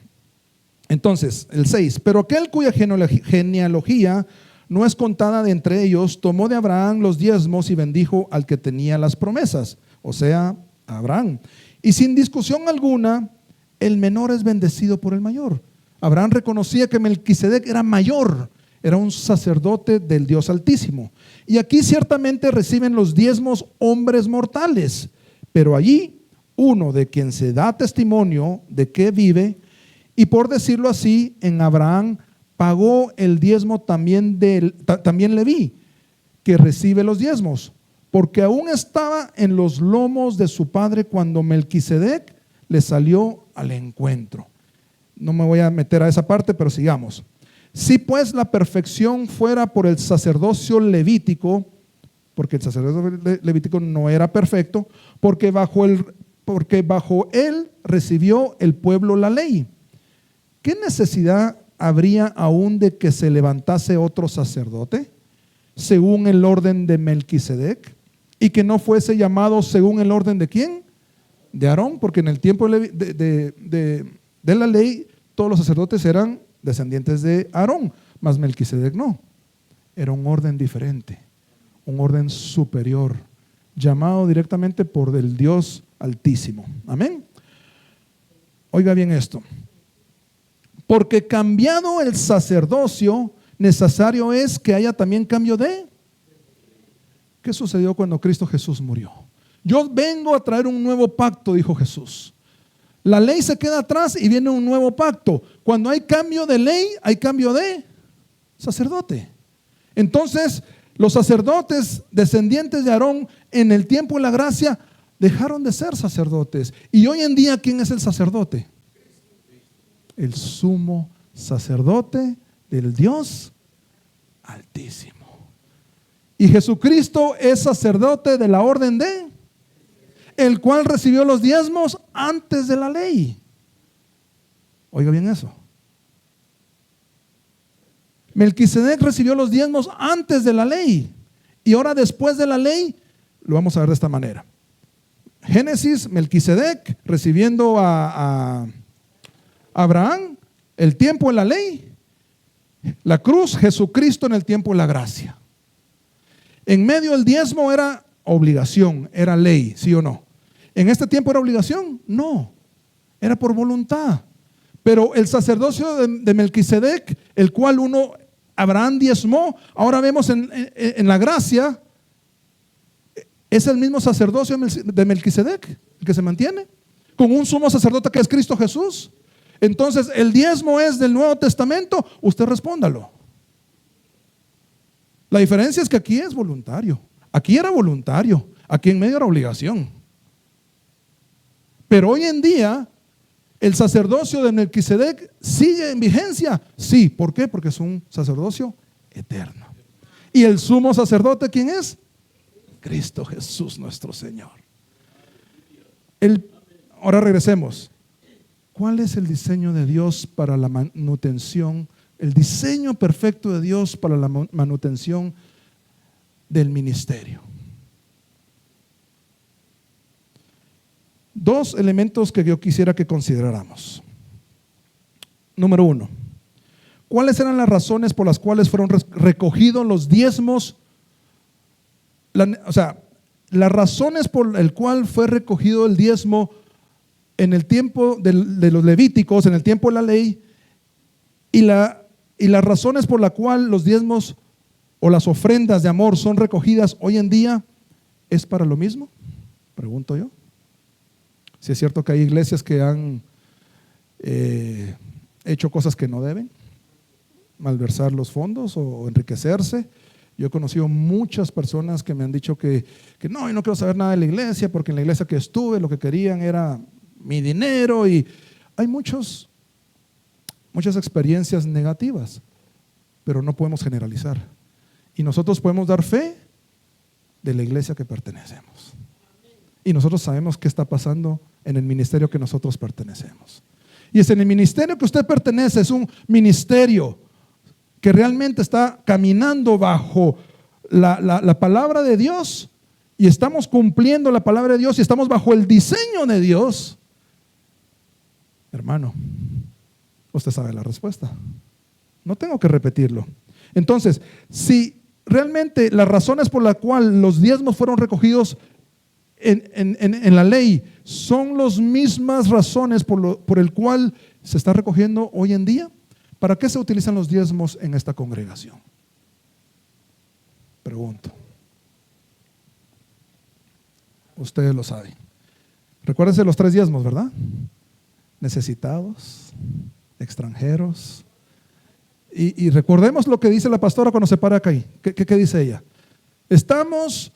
Entonces, el 6, pero aquel cuya genealogía no es contada de entre ellos, tomó de Abraham los diezmos y bendijo al que tenía las promesas, o sea, a Abraham. Y sin discusión alguna, el menor es bendecido por el mayor. Abraham reconocía que Melquisedec era mayor, era un sacerdote del Dios Altísimo. Y aquí ciertamente reciben los diezmos hombres mortales, pero allí uno de quien se da testimonio de que vive, y por decirlo así, en Abraham pagó el diezmo también Leví, que recibe los diezmos, porque aún estaba en los lomos de su padre cuando Melquisedec le salió al encuentro. No me voy a meter a esa parte, pero sigamos. Si pues la perfección fuera por el sacerdocio levítico, porque el sacerdocio levítico no era perfecto, porque bajo él recibió el pueblo la ley. ¿Qué necesidad habría aún de que se levantase otro sacerdote según el orden de Melquisedec y que no fuese llamado según el orden de quién? De Aarón, porque en el tiempo de la ley todos los sacerdotes eran descendientes de Aarón, mas Melquisedec no. Era un orden diferente, un orden superior, llamado directamente por el Dios Altísimo. Amén. Oiga bien esto. Porque cambiado el sacerdocio, necesario es que haya también cambio de. ¿Qué sucedió cuando Cristo Jesús murió? Yo vengo a traer un nuevo pacto, dijo Jesús. La ley se queda atrás y viene un nuevo pacto. Cuando hay cambio de ley, hay cambio de sacerdote. Entonces, los sacerdotes descendientes de Aarón en el tiempo de la gracia dejaron de ser sacerdotes. Y hoy en día, ¿quién es el sacerdote? El sumo sacerdote del Dios Altísimo. Y Jesucristo es sacerdote de la orden de, el cual recibió los diezmos antes de la ley. Oiga bien eso. Melquisedec recibió los diezmos antes de la ley. Y ahora después de la ley, lo vamos a ver de esta manera. Génesis, Melquisedec recibiendo a Abraham, el tiempo de la ley. La cruz, Jesucristo en el tiempo de la gracia. En medio el diezmo era obligación, era ley, ¿sí o no? ¿En este tiempo era obligación? No, era por voluntad. Pero el sacerdocio de Melquisedec, el cual Abraham diezmó, ahora vemos en la gracia, es el mismo sacerdocio de Melquisedec, el que se mantiene, con un sumo sacerdote que es Cristo Jesús. Entonces, el diezmo es del Nuevo Testamento, usted respóndalo. La diferencia es que aquí es voluntario. Aquí era voluntario, aquí en medio era obligación. Pero hoy en día, el sacerdocio de Melquisedec sigue en vigencia. Sí, ¿por qué? Porque es un sacerdocio eterno. ¿Y el sumo sacerdote quién es? Cristo Jesús nuestro Señor. Ahora regresemos. ¿Cuál es el diseño de Dios para la manutención? El diseño perfecto de Dios para la manutención del ministerio. Dos elementos que yo quisiera que consideráramos. Número 1. ¿Cuáles eran las razones por las cuales fueron recogidos los diezmos las razones por el cual fue recogido el diezmo en el tiempo de los levíticos, en el tiempo de la ley, y las razones por las cuales los diezmos o las ofrendas de amor son recogidas hoy en día, ¿es para lo mismo? Pregunto yo. Si es cierto que hay iglesias que han hecho cosas que no deben, malversar los fondos o enriquecerse. Yo he conocido muchas personas que me han dicho que no, yo no quiero saber nada de la iglesia, porque en la iglesia que estuve lo que querían era mi dinero, y hay muchas experiencias negativas, pero no podemos generalizar. Y nosotros podemos dar fe de la iglesia que pertenecemos. Y nosotros sabemos qué está pasando en el ministerio que nosotros pertenecemos. Y es en el ministerio que usted pertenece, es un ministerio que realmente está caminando bajo la palabra de Dios, y estamos cumpliendo la palabra de Dios y estamos bajo el diseño de Dios. Hermano, usted sabe la respuesta. No tengo que repetirlo. Entonces, si realmente las razones por las cuales los diezmos fueron recogidos en la ley son las mismas razones por el cual se está recogiendo hoy en día, ¿para qué se utilizan los diezmos en esta congregación? Pregunto. Ustedes lo saben. Recuérdense los 3 diezmos, ¿verdad? Necesitados, extranjeros. Y recordemos lo que dice la pastora cuando se para acá. ¿Qué dice ella? Estamos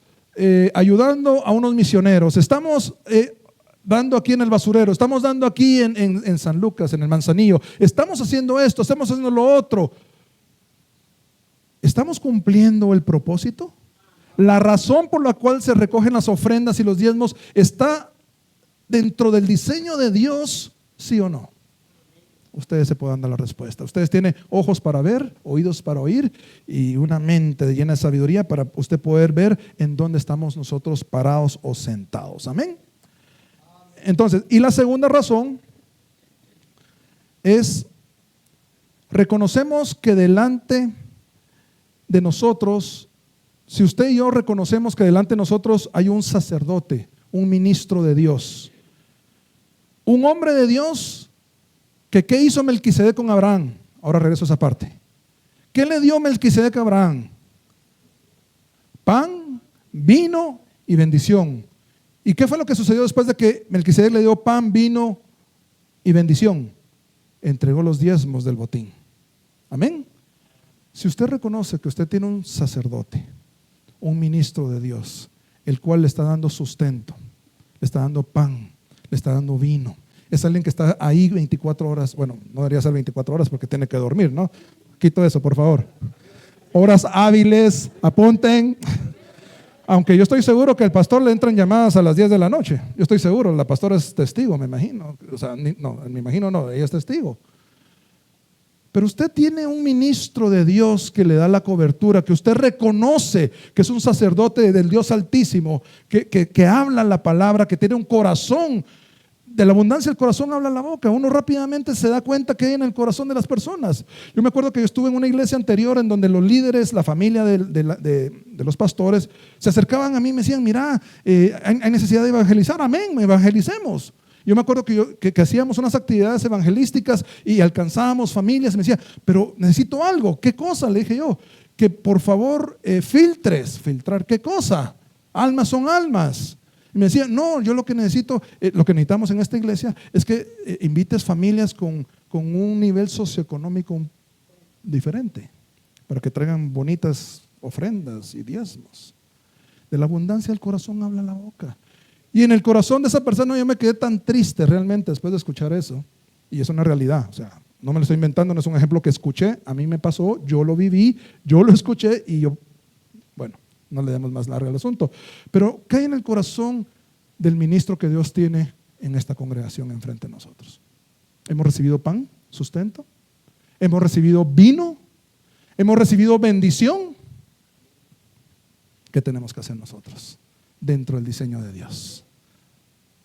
ayudando a unos misioneros, estamos dando aquí en el basurero, estamos dando aquí en San Lucas, en el Manzanillo, estamos haciendo esto, estamos haciendo lo otro. ¿Estamos cumpliendo el propósito? La razón por la cual se recogen las ofrendas y los diezmos está dentro del diseño de Dios, ¿sí o no? Ustedes se pueden dar la respuesta. Ustedes tienen ojos para ver, oídos para oír y una mente llena de sabiduría para usted poder ver en dónde estamos nosotros parados o sentados. Amén. Entonces, y la segunda razón es: reconocemos que delante de nosotros, si usted y yo reconocemos que delante de nosotros hay un sacerdote, un ministro de Dios, un hombre de Dios, que ¿qué hizo Melquisedec con Abraham? Ahora regreso a esa parte. ¿Qué le dio Melquisedec a Abraham? Pan, vino y bendición. ¿Y qué fue lo que sucedió después de que Melquisedec le dio pan, vino y bendición? Entregó los diezmos del botín. Amén. Si usted reconoce que usted tiene un sacerdote, un ministro de Dios, el cual le está dando sustento, le está dando pan, le está dando vino, es alguien que está ahí 24 horas, bueno, no debería ser 24 horas porque tiene que dormir, ¿no? Quito eso, por favor. Horas hábiles, apunten. Aunque yo estoy seguro que al pastor le entran llamadas a las 10 de la noche. Yo estoy seguro, la pastora es testigo, me imagino. O sea, no, me imagino no, ella es testigo. Pero usted tiene un ministro de Dios que le da la cobertura, que usted reconoce que es un sacerdote del Dios Altísimo, que habla la palabra, que tiene un corazón. De la abundancia del corazón habla la boca. Uno rápidamente se da cuenta que hay en el corazón de las personas. Yo me acuerdo que yo estuve en una iglesia anterior en donde los líderes, la familia de los pastores, se acercaban a mí y me decían: mira, hay necesidad de evangelizar. Amén, evangelicemos. Yo me acuerdo que hacíamos unas actividades evangelísticas y alcanzábamos familias. Y me decía: pero necesito algo. ¿Qué cosa? Le dije yo: que por favor filtrar. ¿Qué cosa? Almas son almas. Y me decía: no, yo lo que necesito, lo que necesitamos en esta iglesia es que invites familias con un nivel socioeconómico diferente, para que traigan bonitas ofrendas y diezmos. De la abundancia del corazón habla la boca. Y en el corazón de esa persona yo me quedé tan triste realmente después de escuchar eso. Y es una realidad, o sea, no me lo estoy inventando, no es un ejemplo que escuché, a mí me pasó, yo lo viví, yo lo escuché y yo, bueno, no le demos más largo al asunto. Pero ¿qué hay en el corazón del ministro que Dios tiene en esta congregación enfrente de nosotros? ¿Hemos recibido pan, sustento? ¿Hemos recibido vino? ¿Hemos recibido bendición? ¿Qué tenemos que hacer nosotros? Dentro del diseño de Dios.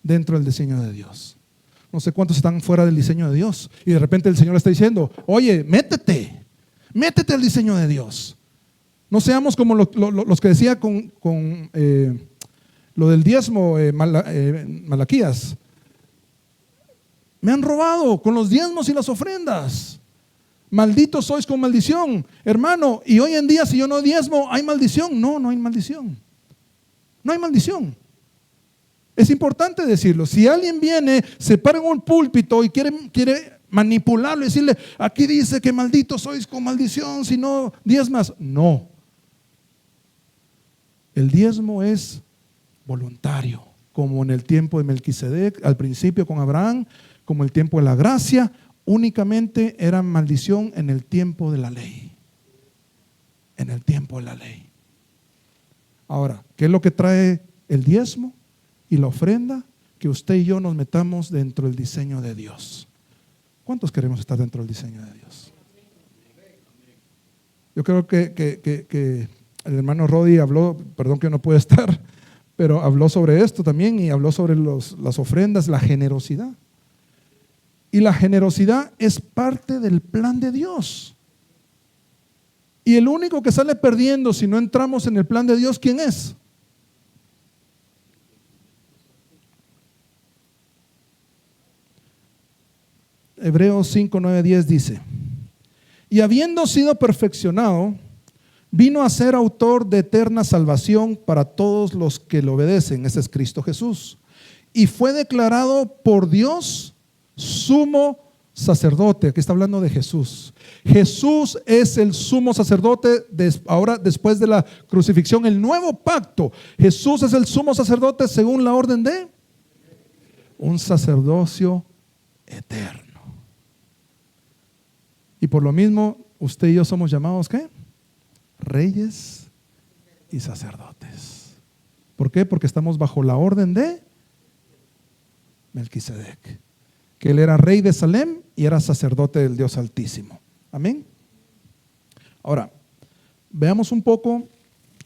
Dentro del diseño de Dios. No sé cuántos están fuera del diseño de Dios y de repente el Señor le está diciendo: oye, métete al diseño de Dios. No seamos como los que decía con lo del diezmo, Malaquías. Me han robado con los diezmos y las ofrendas. Malditos sois con maldición. Hermano, y hoy en día si yo no diezmo, ¿hay maldición? No, no hay maldición. No hay maldición. Es importante decirlo. Si alguien viene, se para en un púlpito y quiere manipularlo y decirle, aquí dice que malditos sois con maldición si no diezmas. No. El diezmo es voluntario, como en el tiempo de Melquisedec, al principio con Abraham, como el tiempo de la gracia, únicamente era maldición en el tiempo de la ley. En el tiempo de la ley. Ahora, ¿qué es lo que trae el diezmo y la ofrenda? Que usted y yo nos metamos dentro del diseño de Dios. ¿Cuántos queremos estar dentro del diseño de Dios? Yo creo que el hermano Rodi habló, perdón que no puede estar, pero habló sobre esto también y habló sobre las ofrendas, la generosidad. Y la generosidad es parte del plan de Dios. Y el único que sale perdiendo si no entramos en el plan de Dios, ¿quién es? Hebreos 5, 9, 10 dice: y habiendo sido perfeccionado, vino a ser autor de eterna salvación para todos los que le obedecen. Ese es Cristo Jesús. Y fue declarado por Dios sumo sacerdote. Aquí está hablando de Jesús. Jesús es el sumo sacerdote ahora después de la crucifixión, el nuevo pacto. Jesús es el sumo sacerdote según la orden de un sacerdocio eterno. Y por lo mismo, usted y yo somos llamados ¿qué? Reyes y sacerdotes. ¿Por qué? Porque estamos bajo la orden de Melquisedec, que él era rey de Salem y era sacerdote del Dios Altísimo. Amén. Ahora, veamos un poco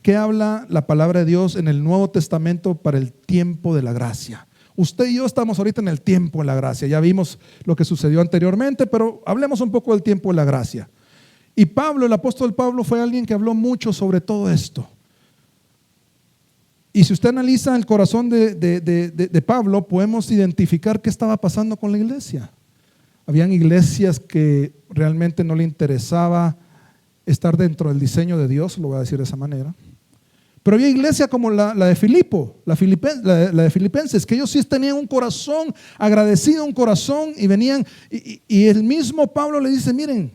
qué habla la palabra de Dios en el Nuevo Testamento para el tiempo de la gracia. Usted y yo estamos ahorita en el tiempo de la gracia. Ya vimos lo que sucedió anteriormente, pero hablemos un poco del tiempo de la gracia. Y Pablo, el apóstol Pablo, fue alguien que habló mucho sobre todo esto. Y si usted analiza el corazón de Pablo, podemos identificar qué estaba pasando con la iglesia. Habían iglesias que realmente no le interesaba estar dentro del diseño de Dios, lo voy a decir de esa manera. Pero había iglesia como la de Filipo, la de Filipenses, que ellos sí tenían un corazón agradecido, un corazón, y venían, y el mismo Pablo le dice, miren,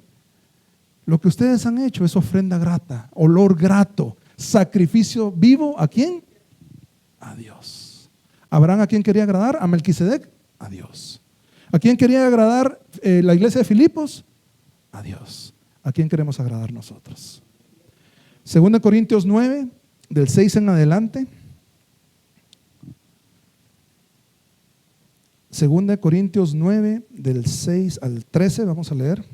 lo que ustedes han hecho es ofrenda grata, olor grato, sacrificio vivo, ¿a quién? A Dios. ¿Abraham a quién quería agradar? ¿A Melquisedec? A Dios. ¿A quién quería agradar la iglesia de Filipos? A Dios. ¿A quién queremos agradar nosotros? 2 Corintios 9, del 6 en adelante. 2 Corintios 9, del 6 al 13, vamos a leer.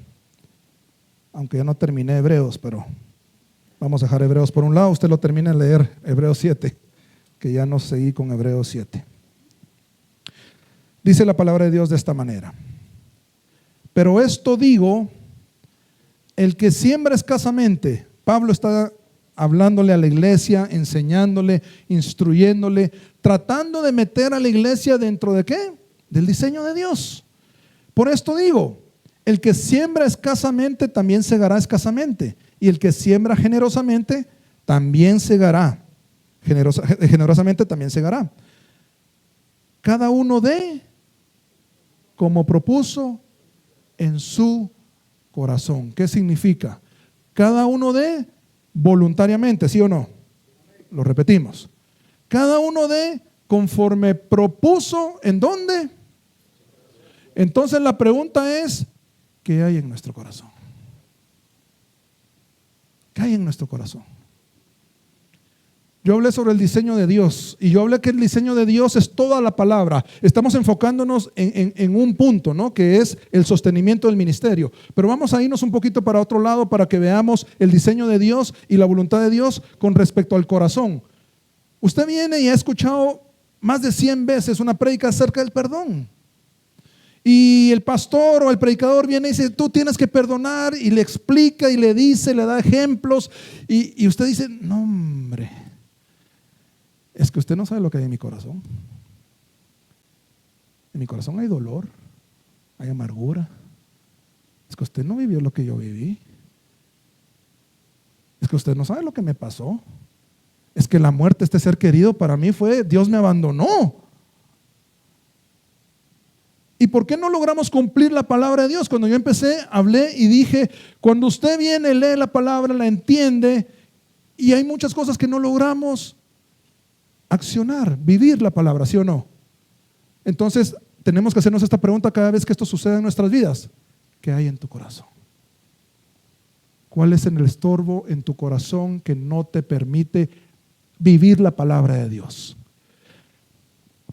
Aunque ya no terminé Hebreos, pero vamos a dejar Hebreos por un lado. Usted lo termina de leer, Hebreos 7, que ya no seguí con Hebreos 7. Dice la palabra de Dios de esta manera: pero esto digo, el que siembra escasamente. Pablo está hablándole a la iglesia, enseñándole, instruyéndole, tratando de meter a la iglesia dentro de ¿qué? Del diseño de Dios. Por esto digo, el que siembra escasamente también segará escasamente, y el que siembra generosamente también segará, generosamente también segará. Cada uno dé como propuso en su corazón. ¿Qué significa? Cada uno dé voluntariamente, ¿sí o no? Lo repetimos. Cada uno dé conforme propuso, ¿en dónde? Entonces la pregunta es, ¿qué hay en nuestro corazón? ¿Qué hay en nuestro corazón? Yo hablé sobre el diseño de Dios y yo hablé que el diseño de Dios es toda la palabra. Estamos enfocándonos en un punto, ¿no? Que es el sostenimiento del ministerio. Pero vamos a irnos un poquito para otro lado para que veamos el diseño de Dios y la voluntad de Dios con respecto al corazón. Usted viene y ha escuchado más de 100 veces una prédica acerca del perdón. y el pastor o el predicador viene y dice, tú tienes que perdonar, y le explica y le dice, le da ejemplos, y usted dice, no hombre, es que usted no sabe lo que hay en mi corazón. En mi corazón hay dolor, hay amargura. Es que usted no vivió lo que yo viví. Es que usted no sabe lo que me pasó. Es que la muerte de este ser querido para mí fue, Dios me abandonó. ¿Y por qué no logramos cumplir la palabra de Dios? Cuando yo empecé, hablé y dije, cuando usted viene, lee la palabra, la entiende, y hay muchas cosas que no logramos accionar, vivir la palabra, ¿sí o no? Entonces, tenemos que hacernos esta pregunta cada vez que esto suceda en nuestras vidas. ¿Qué hay en tu corazón? ¿Cuál es el estorbo en tu corazón que no te permite vivir la palabra de Dios?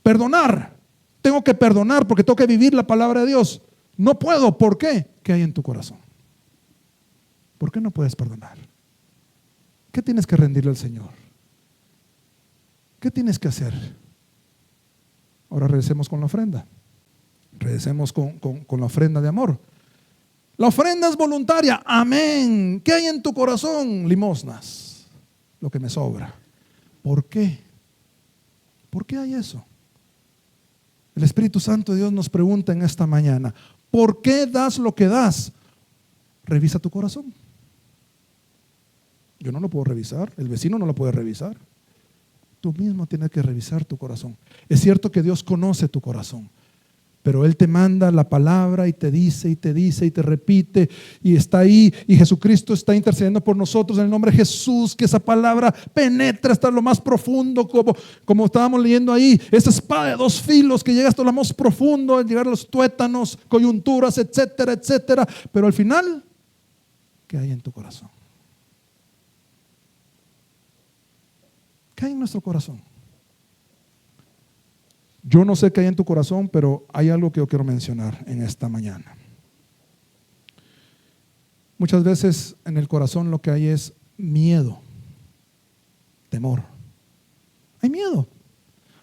Perdonar. Tengo que perdonar porque tengo que vivir la palabra de Dios. No puedo. ¿Por qué? ¿Qué hay en tu corazón? ¿Por qué no puedes perdonar? ¿Qué tienes que rendirle al Señor? ¿Qué tienes que hacer? Ahora regresemos con la ofrenda. Regresemos con la ofrenda de amor. La ofrenda es voluntaria. Amén. ¿Qué hay en tu corazón? Limosnas. Lo que me sobra. ¿Por qué? ¿Por qué hay eso? El Espíritu Santo de Dios nos pregunta en esta mañana, ¿por qué das lo que das? Revisa tu corazón. Yo no lo puedo revisar, el vecino no lo puede revisar. Tú mismo tienes que revisar tu corazón. Es cierto que Dios conoce tu corazón, pero Él te manda la palabra y te dice y te dice y te repite y está ahí, y Jesucristo está intercediendo por nosotros en el nombre de Jesús, que esa palabra penetra hasta lo más profundo, como estábamos leyendo ahí, esa espada de dos filos que llega hasta lo más profundo, al llegar a los tuétanos, coyunturas, etcétera, etcétera. Pero al final, ¿qué hay en tu corazón? ¿Qué hay en nuestro corazón? Yo no sé qué hay en tu corazón, pero hay algo que yo quiero mencionar en esta mañana. Muchas veces en el corazón lo que hay es miedo, temor. Hay miedo.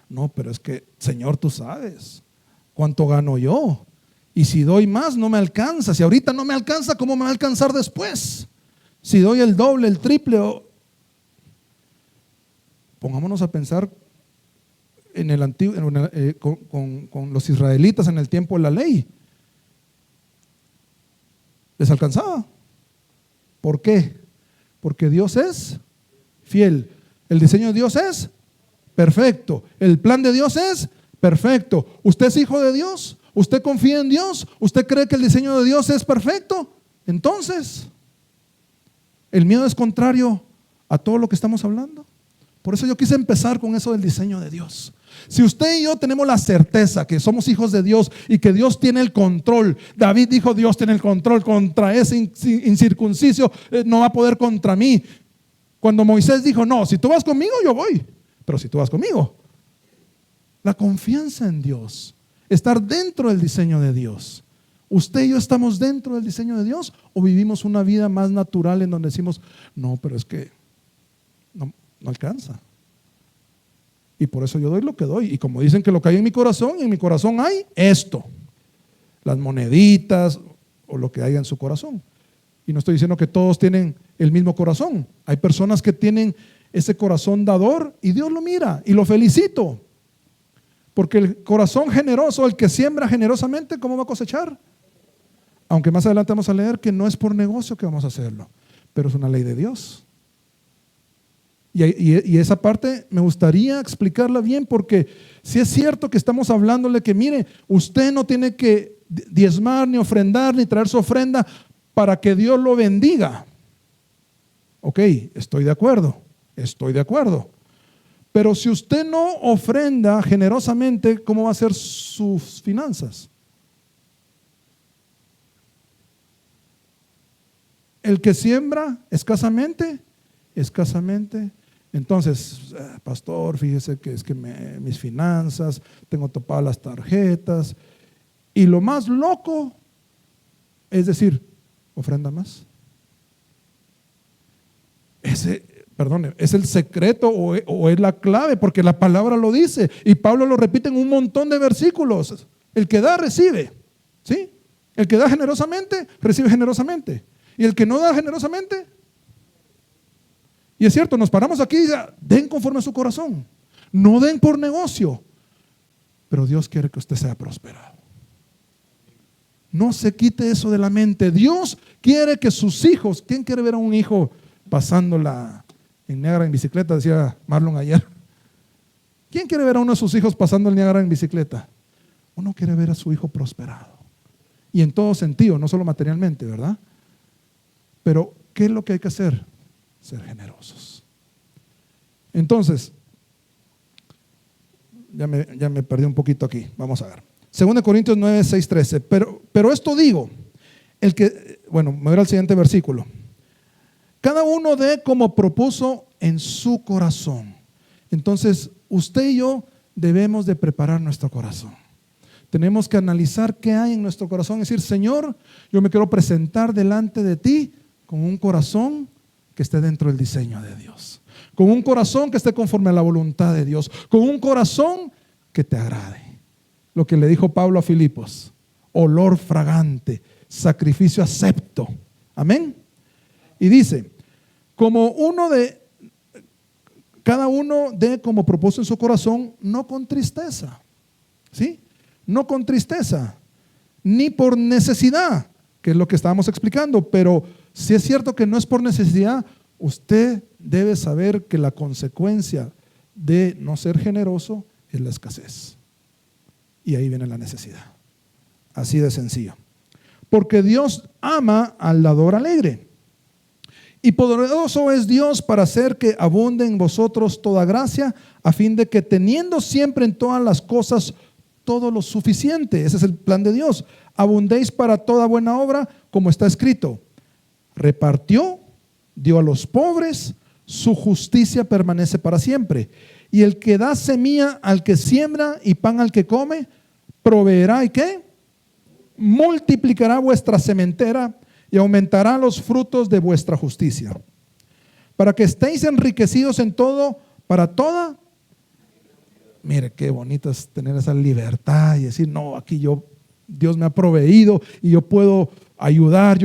No, pero es que, Señor, tú sabes cuánto gano yo. Y si doy más, no me alcanza. Si ahorita no me alcanza, ¿cómo me va a alcanzar después? Si doy el doble, el triple. Pongámonos a pensar en el antiguo, con los israelitas en el tiempo de la ley. ¿Les alcanzaba? ¿Por qué? Porque Dios es fiel. El diseño de Dios es perfecto. El plan de Dios es perfecto. ¿Usted es hijo de Dios? ¿Usted confía en Dios? ¿Usted cree que el diseño de Dios es perfecto? Entonces, el miedo es contrario a todo lo que estamos hablando. Por eso yo quise empezar con eso del diseño de Dios. Si usted y yo tenemos la certeza que somos hijos de Dios y que Dios tiene el control, David dijo, Dios tiene el control contra ese incircunciso, no va a poder contra mí. Cuando Moisés dijo, no, si tú vas conmigo yo voy, pero si tú vas conmigo. La confianza en Dios, estar dentro del diseño de Dios. ¿Usted y yo estamos dentro del diseño de Dios o vivimos una vida más natural en donde decimos, no, pero es que no alcanza? Y por eso yo doy lo que doy. Y como dicen que lo que hay en mi corazón, y en mi corazón hay esto, las moneditas o lo que haya en su corazón. Y no estoy diciendo que todos tienen el mismo corazón. Hay personas que tienen ese corazón dador y Dios lo mira y lo felicito. Porque el corazón generoso, el que siembra generosamente, ¿cómo va a cosechar? Aunque más adelante vamos a leer que no es por negocio que vamos a hacerlo, pero es una ley de Dios. Y esa parte me gustaría explicarla bien, porque si es cierto que estamos hablándole que mire, usted no tiene que diezmar, ni ofrendar, ni traer su ofrenda para que Dios lo bendiga. Ok, estoy de acuerdo. Pero si usted no ofrenda generosamente, ¿cómo va a ser sus finanzas? El que siembra escasamente. Entonces, pastor, fíjese que es que mis finanzas, tengo topadas las tarjetas. Y lo más loco es decir, ofrenda más. Es el secreto o es la clave, porque la palabra lo dice. Y Pablo lo repite en un montón de versículos. El que da, recibe. ¿Sí? El que da generosamente, recibe generosamente. Y el que no da generosamente. Y es cierto, nos paramos aquí y den conforme a su corazón. No den por negocio. Pero Dios quiere que usted sea prosperado. No se quite eso de la mente. Dios quiere que sus hijos, ¿quién quiere ver a un hijo pasándola en Niágara en bicicleta? Decía Marlon ayer. ¿Quién quiere ver a uno de sus hijos pasando el Niágara en bicicleta? Uno quiere ver a su hijo prosperado. Y en todo sentido, no solo materialmente, ¿verdad? Pero, ¿qué es lo que hay que hacer? Ser generosos. Entonces, ya me perdí un poquito aquí. Vamos a ver. 2 Corintios 9, 6, 13. Pero esto digo, me voy al siguiente versículo. Cada uno dé como propuso en su corazón. Entonces, usted y yo debemos de preparar nuestro corazón. Tenemos que analizar qué hay en nuestro corazón y decir, Señor, yo me quiero presentar delante de ti con un corazón que esté dentro del diseño de Dios, con un corazón que esté conforme a la voluntad de Dios, con un corazón que te agrade. Lo que le dijo Pablo a Filipos, olor fragante, sacrificio acepto. Amén. Y dice, cada uno dé como propuso en su corazón, no con tristeza, ¿sí? No con tristeza, ni por necesidad, que es lo que estábamos explicando, pero si es cierto que no es por necesidad, usted debe saber que la consecuencia de no ser generoso es la escasez. Y ahí viene la necesidad. Así de sencillo. Porque Dios ama al dador alegre. Y poderoso es Dios para hacer que abunde en vosotros toda gracia, a fin de que teniendo siempre en todas las cosas todo lo suficiente, ese es el plan de Dios, abundéis para toda buena obra, como está escrito, repartió, dio a los pobres, su justicia permanece para siempre. Y el que da semilla al que siembra y pan al que come, proveerá ¿y qué? Multiplicará vuestra sementera y aumentará los frutos de vuestra justicia, para que estéis enriquecidos en todo, para toda. Mire qué bonito es tener esa libertad y decir, no, aquí Dios me ha proveído y yo puedo ayudar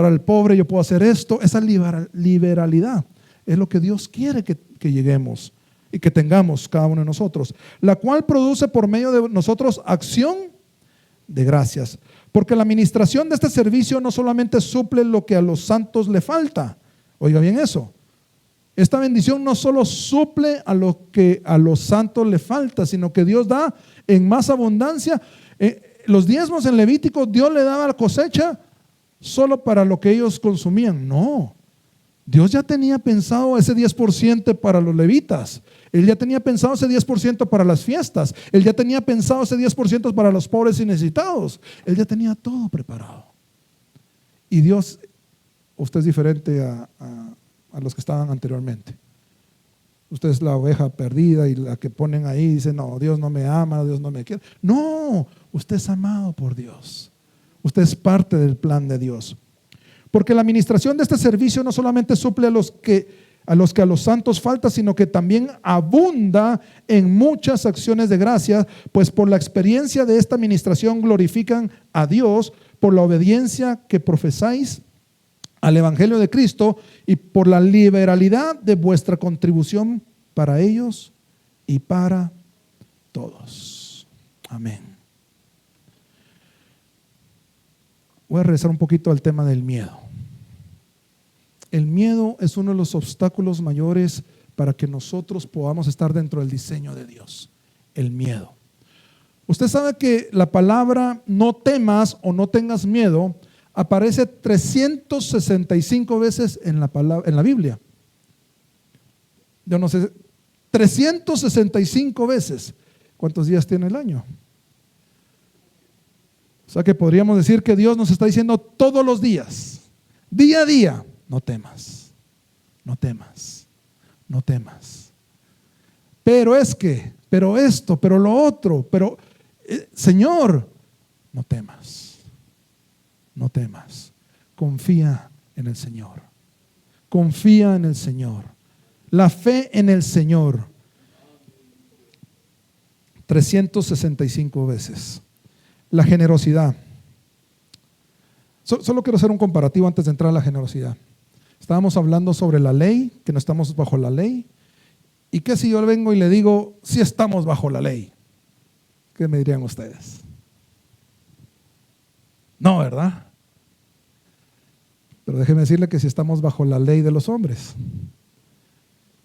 al pobre, yo puedo hacer esto. Esa liberalidad es lo que Dios quiere que lleguemos y que tengamos cada uno de nosotros, la cual produce por medio de nosotros acción de gracias, porque la administración de este servicio no solamente suple lo que a los santos le falta. Oiga bien eso. Esta bendición no solo suple a lo que a los santos le falta, sino que Dios da en más abundancia. Los diezmos en Levítico, Dios le daba la cosecha solo para lo que ellos consumían. No, Dios ya tenía pensado ese 10% para los levitas. Él ya tenía pensado ese 10% para las fiestas. Él ya tenía pensado ese 10% para los pobres y necesitados. Él ya tenía todo preparado. Y Dios, usted es diferente a los que estaban anteriormente. Usted es la oveja perdida y la que ponen ahí y dicen, no, Dios no me ama, Dios no me quiere. No, usted es amado por Dios. Usted es parte del plan de Dios. Porque la administración de este servicio no solamente suple a los santos falta, sino que también abunda en muchas acciones de gracia, pues por la experiencia de esta administración glorifican a Dios por la obediencia que profesáis al Evangelio de Cristo y por la liberalidad de vuestra contribución para ellos y para todos. Amén. Voy a regresar un poquito al tema del miedo. El miedo es uno de los obstáculos mayores para que nosotros podamos estar dentro del diseño de Dios. El miedo. Usted sabe que la palabra no temas o no tengas miedo aparece 365 veces en la Biblia. Yo no sé, 365 veces. ¿Cuántos días tiene el año? O sea que podríamos decir que Dios nos está diciendo todos los días, día a día, no temas, no temas, no temas. Pero esto, pero lo otro, Señor, no temas. No temas, confía en el Señor, confía en el Señor, la fe en el Señor, 365 veces. La generosidad, Solo quiero hacer un comparativo antes de entrar a la generosidad. Estábamos hablando sobre la ley, que no estamos bajo la ley. ¿Y qué si yo vengo y le digo, sí estamos bajo la ley? ¿Qué me dirían ustedes? No, ¿verdad? Pero déjeme decirle que si estamos bajo la ley de los hombres.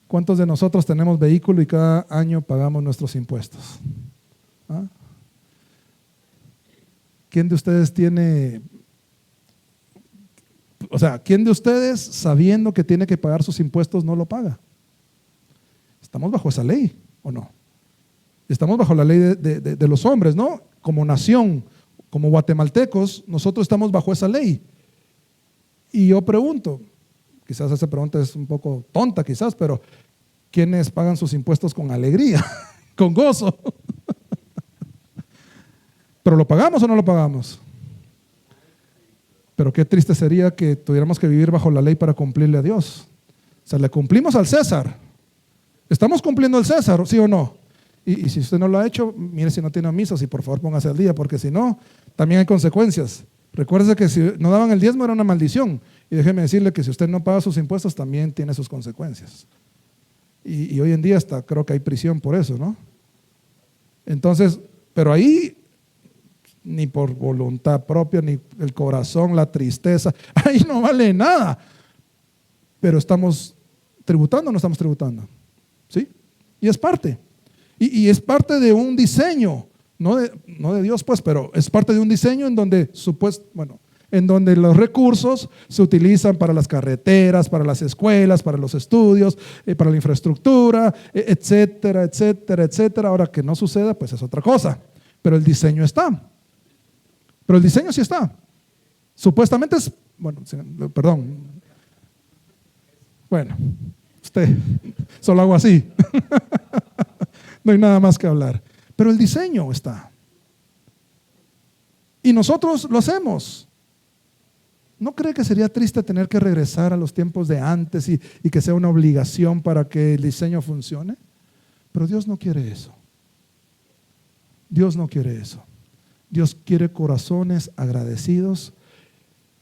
¿Cuántos de nosotros tenemos vehículo y cada año pagamos nuestros impuestos? ¿Ah? ¿Quién de ustedes tiene, quién de ustedes sabiendo que tiene que pagar sus impuestos no lo paga? Estamos bajo esa ley, ¿o no? Estamos bajo la ley de los hombres, ¿no? Como nación, como guatemaltecos, nosotros estamos bajo esa ley. Y yo pregunto, quizás esa pregunta es un poco tonta quizás, pero ¿quiénes pagan sus impuestos con alegría, con gozo? ¿Pero lo pagamos o no lo pagamos? Pero qué triste sería que tuviéramos que vivir bajo la ley para cumplirle a Dios. O sea, le cumplimos al César. ¿Estamos cumpliendo al César, sí o no? Y si usted no lo ha hecho, mire si no tiene misas y por favor póngase al día, porque si no, también hay consecuencias. Recuerde que si no daban el diezmo era una maldición. Y déjeme decirle que si usted no paga sus impuestos también tiene sus consecuencias. Y hoy en día hasta creo que hay prisión por eso, ¿no? Entonces, pero ahí ni por voluntad propia, ni el corazón, la tristeza, ahí no vale nada. Pero ¿estamos tributando o no estamos tributando? ¿Sí? Y es parte. Y es parte de un diseño, no de Dios pues, pero es parte de un diseño en donde en donde los recursos se utilizan para las carreteras, para las escuelas, para los estudios, para la infraestructura, etcétera, etcétera, etcétera. Ahora que no suceda, pues es otra cosa. Pero el diseño está. Pero el diseño sí está. Supuestamente es, usted solo hago así. No hay nada más que hablar. Pero el diseño está. Y nosotros lo hacemos. ¿No cree que sería triste tener que regresar a los tiempos de antes y que sea una obligación para que el diseño funcione? Pero Dios no quiere eso. Dios no quiere eso. Dios quiere corazones agradecidos,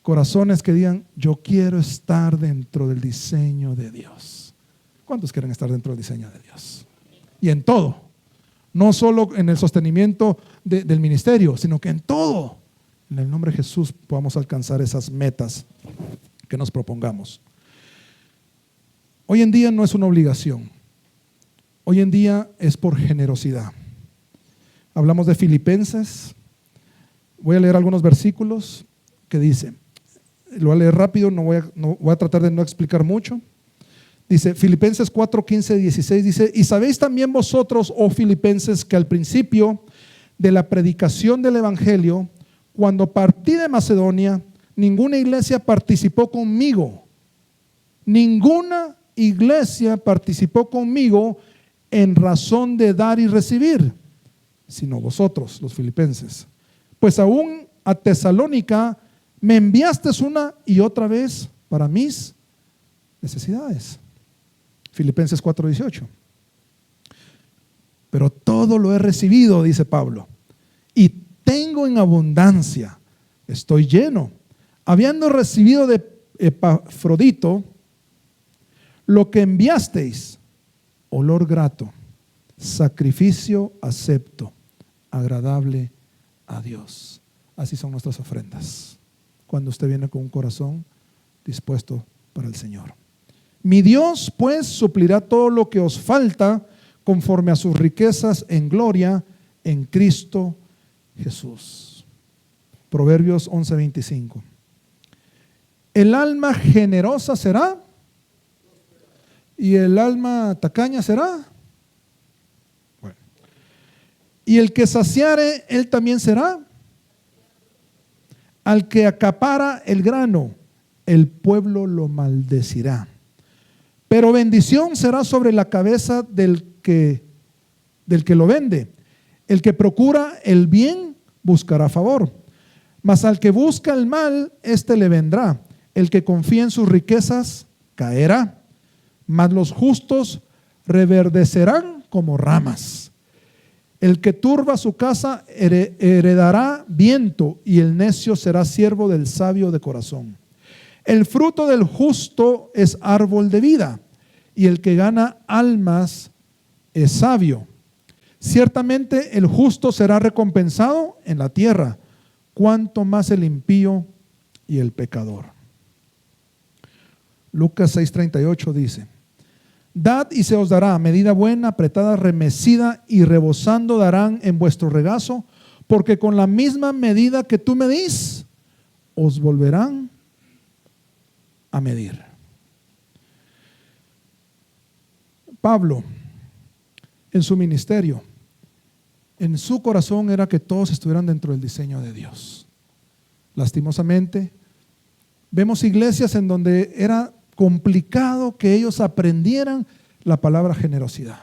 corazones que digan, yo quiero estar dentro del diseño de Dios. ¿Cuántos quieren estar dentro del diseño de Dios? Y en todo, no solo en el sostenimiento del ministerio, sino que en todo, en el nombre de Jesús podamos alcanzar esas metas que nos propongamos. Hoy en día no es una obligación, hoy en día es por generosidad. Hablamos de Filipenses, voy a leer algunos versículos que dice, lo voy a leer rápido, voy a tratar de no explicar mucho. Dice Filipenses 4, 15, 16, dice, y sabéis también vosotros, oh Filipenses, que al principio de la predicación del Evangelio, cuando partí de Macedonia, ninguna iglesia participó conmigo. Ninguna iglesia participó conmigo en razón de dar y recibir, sino vosotros, los filipenses. Pues aún a Tesalónica me enviasteis una y otra vez para mis necesidades. Filipenses 4:18. Pero todo lo he recibido, dice Pablo, y tengo en abundancia, estoy lleno, habiendo recibido de Epafrodito lo que enviasteis, olor grato, sacrificio acepto, agradable a Dios. Así son nuestras ofrendas, cuando usted viene con un corazón dispuesto para el Señor. Mi Dios pues suplirá todo lo que os falta conforme a sus riquezas en gloria en Cristo Jesús. Proverbios 11:25. El alma generosa será y el alma tacaña será. Bueno. Y el que saciare, él también será. Al que acapara el grano, el pueblo lo maldecirá. Pero bendición será sobre la cabeza del que lo vende. El que procura el bien buscará favor, mas al que busca el mal, éste le vendrá. El que confía en sus riquezas caerá, mas los justos reverdecerán como ramas. El que turba su casa heredará viento, y el necio será siervo del sabio de corazón. El fruto del justo es árbol de vida, y el que gana almas es sabio. Ciertamente el justo será recompensado en la tierra, cuanto más el impío y el pecador. Lucas 6:38 dice: Dad y se os dará, medida buena, apretada, remecida y rebosando darán en vuestro regazo, porque con la misma medida que tú medís, os volverán a medir. Pablo, en su ministerio, en su corazón era que todos estuvieran dentro del diseño de Dios. Lastimosamente, vemos iglesias en donde era complicado que ellos aprendieran la palabra generosidad.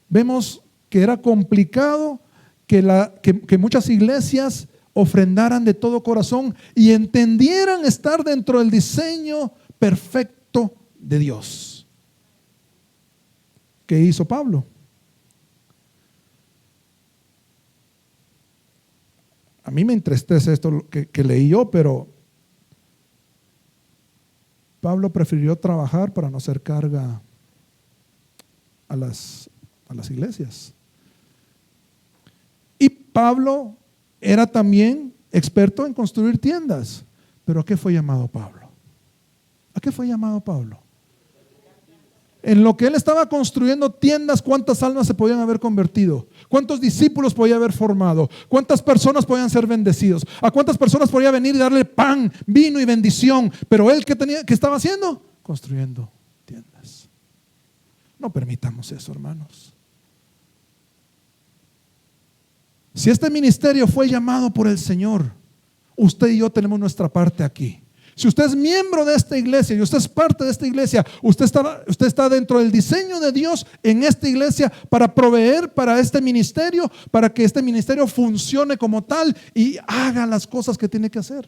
Vemos que era complicado que muchas iglesias ofrendaran de todo corazón y entendieran estar dentro del diseño perfecto de Dios. ¿Qué hizo Pablo? A mí me entristece esto que leí yo, pero Pablo prefirió trabajar para no ser carga a las iglesias. Y Pablo era también experto en construir tiendas. ¿Pero a qué fue llamado Pablo? ¿A qué fue llamado Pablo? En lo que él estaba construyendo tiendas, ¿cuántas almas se podían haber convertido? ¿Cuántos discípulos podía haber formado? ¿Cuántas personas podían ser bendecidos? ¿A cuántas personas podía venir y darle pan, vino y bendición? Pero él, ¿qué estaba haciendo? Construyendo tiendas. No permitamos eso, hermanos. Si este ministerio fue llamado por el Señor, usted y yo tenemos nuestra parte aquí. Si usted es miembro de esta iglesia y usted es parte de esta iglesia, usted está dentro del diseño de Dios en esta iglesia para proveer para este ministerio, para que este ministerio funcione como tal y haga las cosas que tiene que hacer.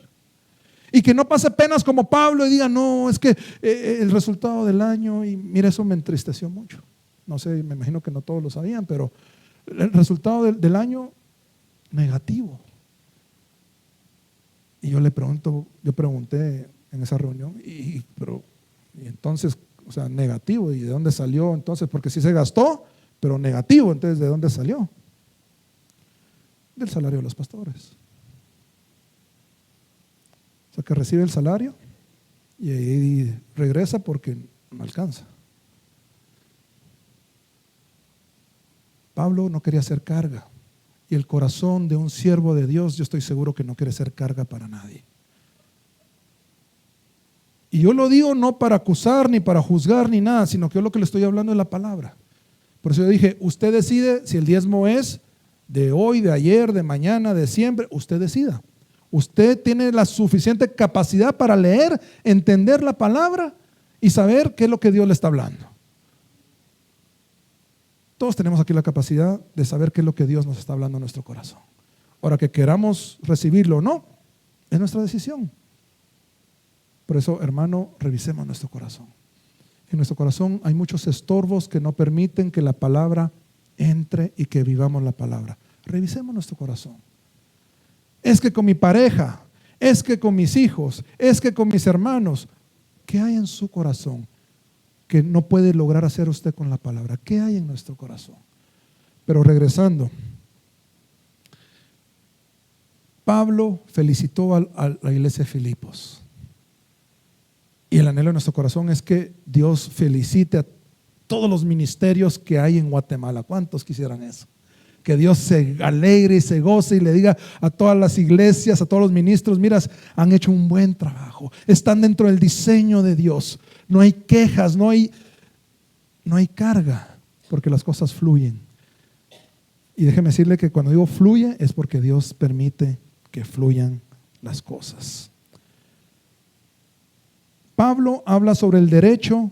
Y que no pase penas como Pablo y diga, no, es que el resultado del año, y mira, eso me entristeció mucho. No sé, me imagino que no todos lo sabían, pero el resultado del año negativo. Y yo pregunté en esa reunión, y entonces, o sea, negativo, ¿y de dónde salió entonces? Porque sí se gastó, pero negativo, entonces, ¿de dónde salió? Del salario de los pastores. O sea, que recibe el salario y ahí regresa porque no alcanza. Pablo no quería hacer carga. Y el corazón de un siervo de Dios, yo estoy seguro que no quiere ser carga para nadie. Y yo lo digo no para acusar, ni para juzgar, ni nada, sino que yo lo que le estoy hablando es la palabra. Por eso yo dije, usted decide si el diezmo es de hoy, de ayer, de mañana, de siempre. Usted decida. Usted tiene la suficiente capacidad para leer, entender la palabra y saber qué es lo que Dios le está hablando. Todos tenemos aquí la capacidad de saber qué es lo que Dios nos está hablando en nuestro corazón. Ahora, que queramos recibirlo o no, es nuestra decisión. Por eso, hermano, revisemos nuestro corazón. En nuestro corazón hay muchos estorbos que no permiten que la palabra entre y que vivamos la palabra. Revisemos nuestro corazón. Es que con mi pareja, es que con mis hijos, es que con mis hermanos. ¿Qué hay en su corazón que no puede lograr hacer usted con la palabra? ¿Qué hay en nuestro corazón? Pero regresando, Pablo felicitó a la iglesia de Filipos. Y el anhelo de nuestro corazón es que Dios felicite a todos los ministerios que hay en Guatemala. ¿Cuántos quisieran eso? Que Dios se alegre y se goce y le diga a todas las iglesias, a todos los ministros, mira, han hecho un buen trabajo, están dentro del diseño de Dios. No hay quejas, no hay carga, porque las cosas fluyen. Y déjeme decirle que cuando digo fluye es porque Dios permite que fluyan las cosas. Pablo habla sobre el derecho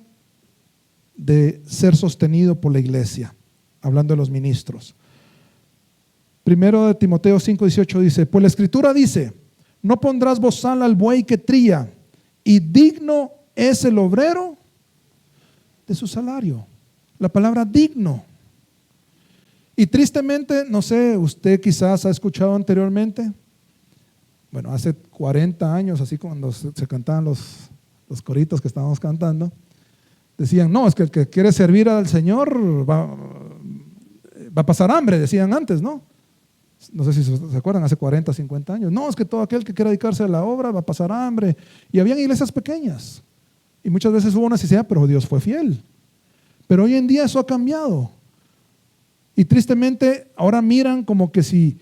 de ser sostenido por la iglesia, hablando de los ministros. Primero de Timoteo 5:18 dice, pues la escritura dice, no pondrás bozal al buey que trilla, y digno es el obrero de su salario. La palabra digno. Y tristemente, no sé, usted quizás ha escuchado anteriormente, bueno, hace 40 años, así cuando se cantaban los coritos que estábamos cantando, decían, no, es que el que quiere servir al Señor va a pasar hambre, decían antes, ¿no? No sé si se acuerdan, hace 40, 50 años. No, es que todo aquel que quiera dedicarse a la obra va a pasar hambre. Y habían iglesias pequeñas. Y muchas veces hubo necesidad, pero Dios fue fiel. Pero hoy en día eso ha cambiado. Y tristemente ahora miran como que si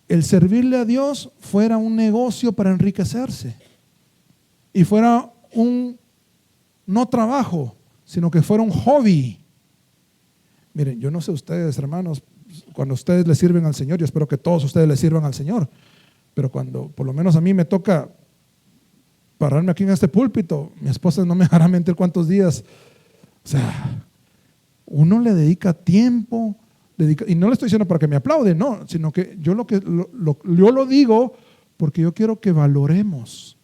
el servirle a Dios fuera un negocio para enriquecerse. Y fuera no trabajo, sino que fuera un hobby. Miren, yo no sé ustedes, hermanos, cuando ustedes le sirven al Señor, yo espero que todos ustedes le sirvan al Señor, pero cuando por lo menos a mí me toca pararme aquí en este púlpito, mi esposa no me dejará mentir cuántos días, o sea, uno le dedica tiempo, y no le estoy diciendo para que me aplaude, no, sino que yo lo digo porque yo quiero que valoremos,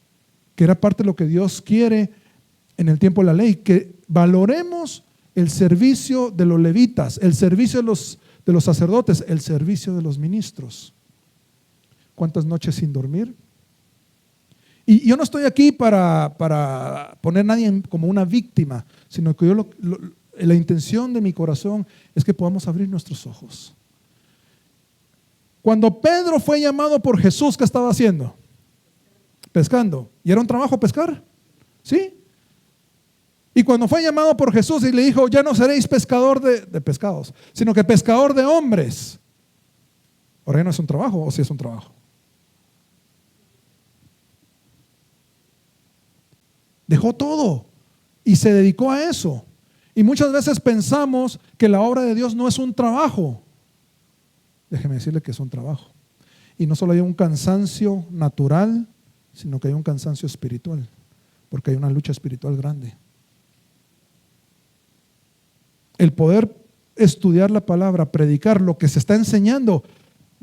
que era parte de lo que Dios quiere en el tiempo de la ley, que valoremos el servicio de los levitas, el servicio de los sacerdotes, el servicio de los ministros. ¿Cuántas noches sin dormir? Y yo no estoy aquí para poner a nadie como una víctima, sino que la intención de mi corazón es que podamos abrir nuestros ojos. Cuando Pedro fue llamado por Jesús, ¿qué estaba haciendo? Pescando. ¿Y era un trabajo pescar? ¿Sí? Y cuando fue llamado por Jesús y le dijo, ya no seréis pescador de pescados, sino que pescador de hombres. ¿Ahora ya no es un trabajo o sí es un trabajo? Dejó todo y se dedicó a eso. Y muchas veces pensamos que la obra de Dios no es un trabajo. Déjeme decirle que es un trabajo. Y no solo hay un cansancio natural, sino que hay un cansancio espiritual, porque hay una lucha espiritual grande. El poder estudiar la palabra, predicar lo que se está enseñando,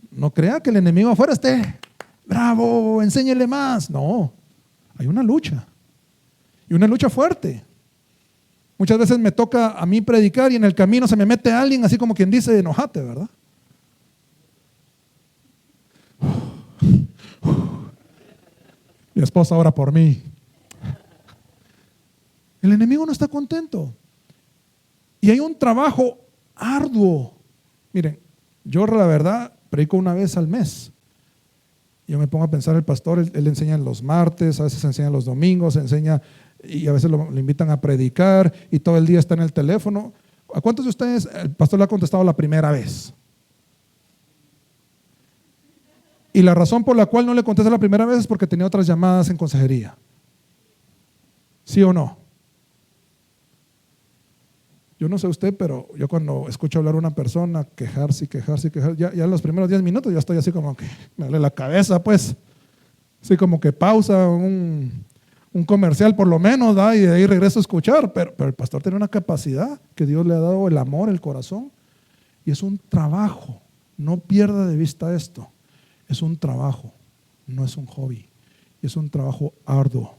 no crea que el enemigo afuera esté bravo, enséñele más. No, hay una lucha, y una lucha fuerte. Muchas veces me toca a mí predicar y en el camino se me mete alguien así como quien dice, enojate, ¿verdad? Mi esposa ora por mí. El enemigo no está contento. Y hay un trabajo arduo. Miren, yo la verdad predico una vez al mes. Yo me pongo a pensar, el pastor, él enseña los martes, a veces enseña los domingos, enseña y a veces lo invitan a predicar y todo el día está en el teléfono. ¿A cuántos de ustedes el pastor le ha contestado la primera vez? Y la razón por la cual no le contesta la primera vez es porque tenía otras llamadas en consejería. ¿Sí o no? Yo no sé usted, pero yo cuando escucho hablar a una persona, quejarse, ya en los primeros 10 minutos ya estoy así como que me duele la cabeza, pues. Así como que pausa un comercial por lo menos, ¿da? Y de ahí regreso a escuchar. Pero el pastor tiene una capacidad que Dios le ha dado, el amor, el corazón. Y es un trabajo. No pierda de vista esto. Es un trabajo, no es un hobby. Es un trabajo arduo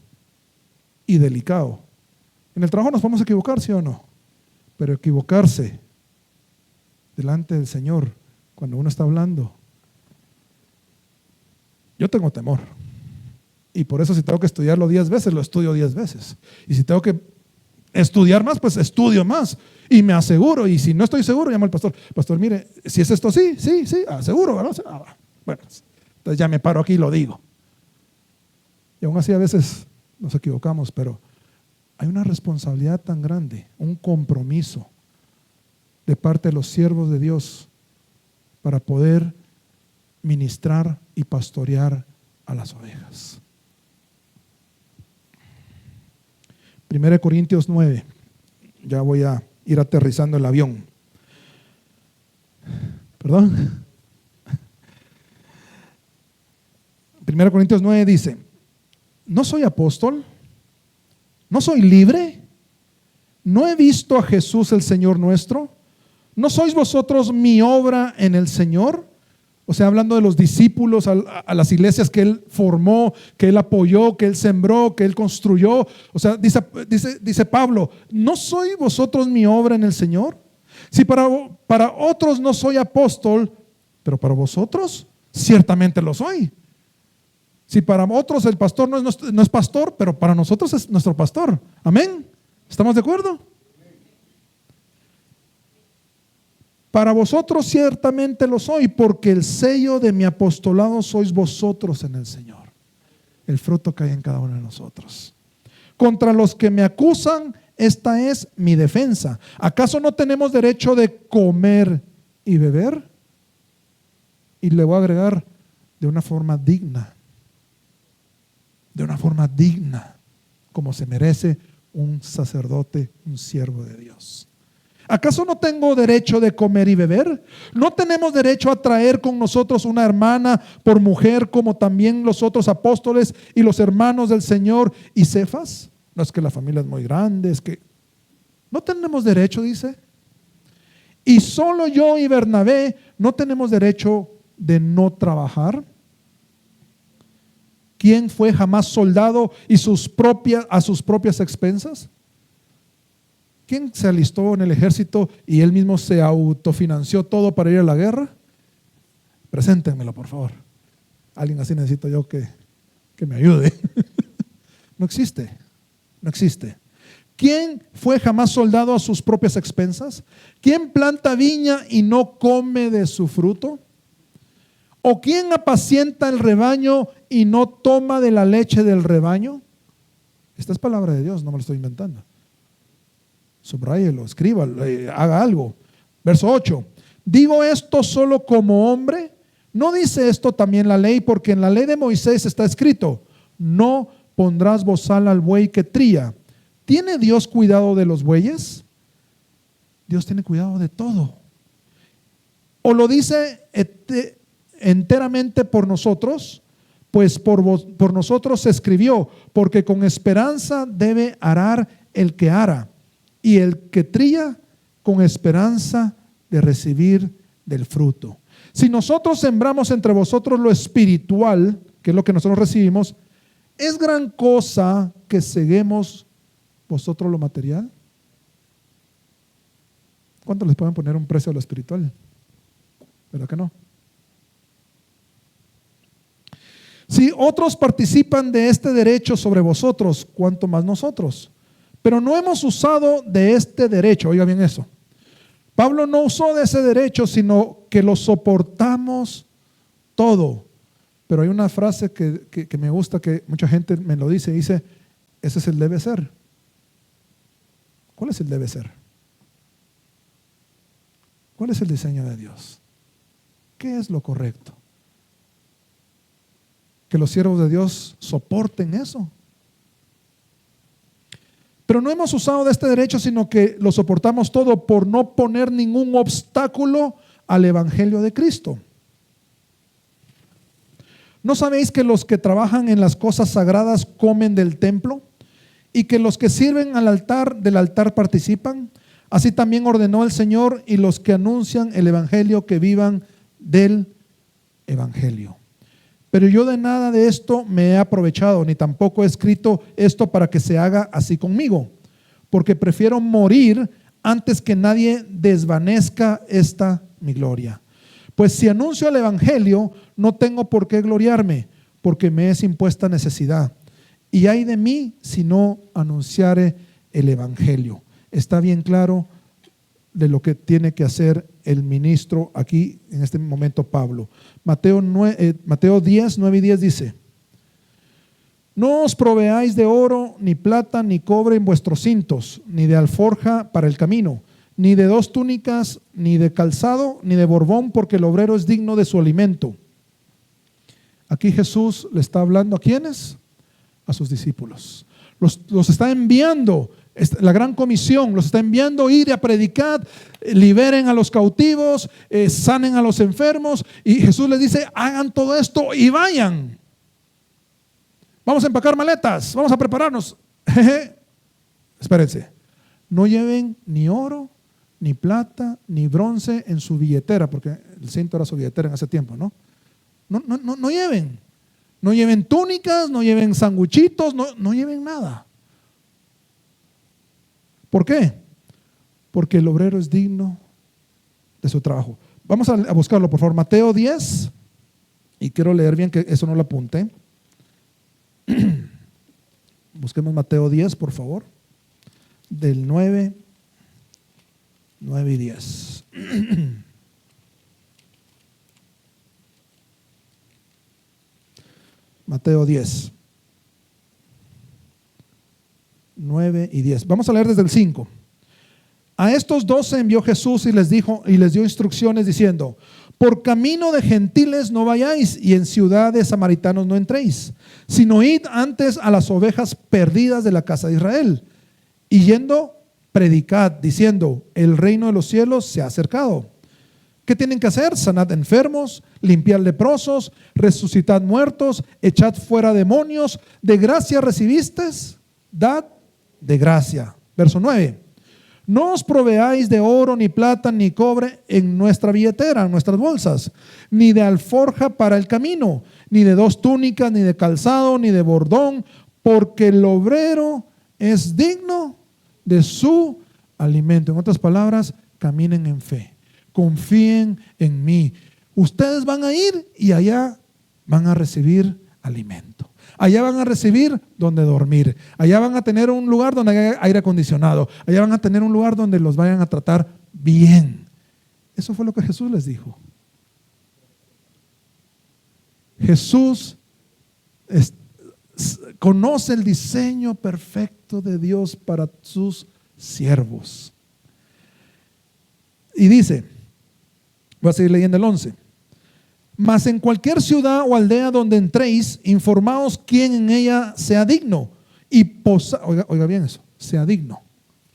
y delicado. En el trabajo nos podemos equivocar, ¿sí o no? Pero equivocarse delante del Señor cuando uno está hablando, yo tengo temor. Y por eso si tengo que estudiarlo 10 veces, lo estudio 10 veces. Y si tengo que estudiar más, pues estudio más. Y me aseguro, y si no estoy seguro, llamo al pastor. Pastor, mire, si es esto, sí, seguro, ¿verdad? Bueno, entonces ya me paro aquí y lo digo. Y aún así a veces nos equivocamos, pero hay una responsabilidad tan grande, un compromiso de parte de los siervos de Dios para poder ministrar y pastorear a las ovejas. 1 Corintios 9, ya voy a ir aterrizando el avión. Perdón. 1 Corintios 9 dice, ¿no soy apóstol? ¿No soy libre? ¿No he visto a Jesús el Señor nuestro? ¿No sois vosotros mi obra en el Señor? O sea, hablando de los discípulos, a las iglesias que Él formó, que Él apoyó, que Él sembró, que Él construyó. O sea, dice Pablo, ¿no sois vosotros mi obra en el Señor? Si para otros no soy apóstol, pero para vosotros ciertamente lo soy. Si para otros el pastor no es pastor, pero para nosotros es nuestro pastor. Amén. ¿Estamos de acuerdo? Para vosotros ciertamente lo soy, porque el sello de mi apostolado sois vosotros en el Señor. El fruto que hay en cada uno de nosotros. Contra los que me acusan, esta es mi defensa. ¿Acaso no tenemos derecho de comer y beber? Y le voy a agregar, de una forma digna. De una forma digna, como se merece un sacerdote, un siervo de Dios. ¿Acaso no tengo derecho de comer y beber? ¿No tenemos derecho a traer con nosotros una hermana por mujer, como también los otros apóstoles y los hermanos del Señor y Cefas? No es que la familia es muy grande, es que no tenemos derecho, dice. Y solo yo y Bernabé no tenemos derecho de no trabajar. ¿Quién fue jamás soldado y a sus propias expensas? ¿Quién se alistó en el ejército y él mismo se autofinanció todo para ir a la guerra? Preséntenmelo, por favor. Alguien así necesito yo que me ayude. No existe, no existe. ¿Quién fue jamás soldado a sus propias expensas? ¿Quién planta viña y no come de su fruto? ¿O quién apacienta el rebaño y no toma de la leche del rebaño? Esta es palabra de Dios, no me lo estoy inventando. Subráyelo, escríbalo, haga algo. Verso 8. Digo esto solo como hombre. ¿No dice esto también la ley? Porque en la ley de Moisés está escrito: no pondrás bozal al buey que tría. ¿Tiene Dios cuidado de los bueyes? Dios tiene cuidado de todo. ¿O lo dice enteramente por nosotros? Pues por nosotros se escribió, porque con esperanza debe arar el que ara, y el que trilla con esperanza de recibir del fruto. Si nosotros sembramos entre vosotros lo espiritual, que es lo que nosotros recibimos, ¿es gran cosa que seguemos vosotros lo material? ¿Cuánto les pueden poner un precio a lo espiritual? ¿Verdad que no? Si otros participan de este derecho sobre vosotros, ¿cuánto más nosotros? Pero no hemos usado de este derecho, oiga bien eso. Pablo no usó de ese derecho, sino que lo soportamos todo. Pero hay una frase que me gusta, que mucha gente me lo dice, ese es el debe ser. ¿Cuál es el debe ser? ¿Cuál es el diseño de Dios? ¿Qué es lo correcto? Que los siervos de Dios soporten eso. Pero no hemos usado de este derecho, sino que lo soportamos todo por no poner ningún obstáculo al evangelio de Cristo. ¿No sabéis que los que trabajan en las cosas sagradas comen del templo? ¿Y que los que sirven al altar del altar participan? Así también ordenó el Señor, y los que anuncian el evangelio que vivan del evangelio. Pero yo de nada de esto me he aprovechado, ni tampoco he escrito esto para que se haga así conmigo, porque prefiero morir antes que nadie desvanezca esta mi gloria. Pues si anuncio el evangelio, no tengo por qué gloriarme, porque me es impuesta necesidad. Y ay de mí si no anunciare el evangelio. Está bien claro de lo que tiene que hacer el ministro aquí en este momento, Pablo. Mateo 10, 9 y 10 dice: no os proveáis de oro, ni plata, ni cobre en vuestros cintos, ni de alforja para el camino, ni de 2 túnicas, ni de calzado, ni de borbón, porque el obrero es digno de su alimento. Aquí Jesús le está hablando ¿a quiénes? A sus discípulos. Los está enviando. La gran comisión los está enviando: ir a predicar, liberen a los cautivos, sanen a los enfermos. Y Jesús les dice: hagan todo esto y vayan. Vamos a empacar maletas, vamos a prepararnos. Espérense, no lleven ni oro, ni plata, ni bronce en su billetera, porque el cinto era su billetera en ese tiempo, ¿no? No lleven. No lleven túnicas, no lleven sanguchitos, no lleven nada. ¿Por qué? Porque el obrero es digno de su trabajo. Vamos a buscarlo, por favor. Mateo 10, y quiero leer bien, que eso no lo apunté. Busquemos Mateo 10, por favor, del 9 y 10. Mateo 10, 9 y 10. Vamos a leer desde el 5. A estos 12 envió Jesús y les dio instrucciones diciendo: por camino de gentiles no vayáis, y en ciudad de samaritanos no entréis, sino id antes a las ovejas perdidas de la casa de Israel. Y yendo, predicad, diciendo: el reino de los cielos se ha acercado. ¿Qué tienen que hacer? Sanad enfermos, limpiad leprosos, resucitad muertos, echad fuera demonios. De gracia recibisteis, dad de gracia. Verso 9. No os proveáis de oro, ni plata, ni cobre en nuestra billetera, en nuestras bolsas, ni de alforja para el camino, ni de 2 túnicas, ni de calzado, ni de bordón, porque el obrero es digno de su alimento. En otras palabras, caminen en fe, confíen en mí. Ustedes van a ir y allá van a recibir alimento. Allá van a recibir donde dormir. Allá van a tener un lugar donde haya aire acondicionado. Allá van a tener un lugar donde los vayan a tratar bien. Eso fue lo que Jesús les dijo. Jesús conoce el diseño perfecto de Dios para sus siervos. Y dice, voy a seguir leyendo el 11. Mas en cualquier ciudad o aldea donde entréis, informaos quién en ella sea digno y posad, oiga bien eso, sea digno,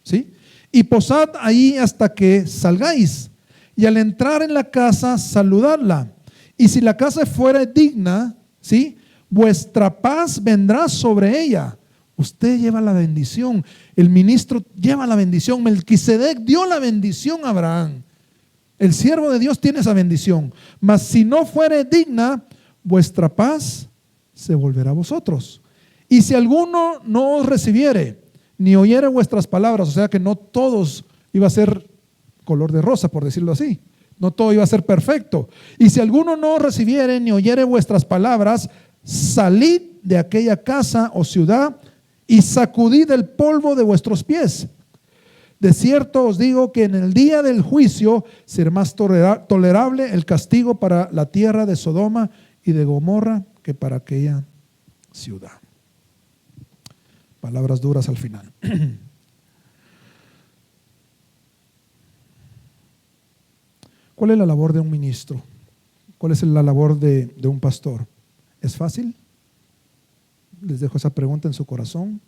¿sí? Y posad ahí hasta que salgáis, y al entrar en la casa saludadla, y si la casa fuera digna, ¿sí?, vuestra paz vendrá sobre ella. Usted lleva la bendición, el ministro lleva la bendición, Melquisedec dio la bendición a Abraham. El siervo de Dios tiene esa bendición. Mas si no fuere digna, vuestra paz se volverá a vosotros. Y si alguno no os recibiere, ni oyere vuestras palabras, o sea que no todos iba a ser color de rosa, por decirlo así. No todo iba a ser perfecto. Y si alguno no os recibiere, ni oyere vuestras palabras, salid de aquella casa o ciudad y sacudid el polvo de vuestros pies. De cierto os digo que en el día del juicio será más tolerable el castigo para la tierra de Sodoma y de Gomorra que para aquella ciudad. Palabras duras al final. ¿Cuál es la labor de un ministro? ¿Cuál es la labor de un pastor? ¿Es fácil? Les dejo esa pregunta en su corazón.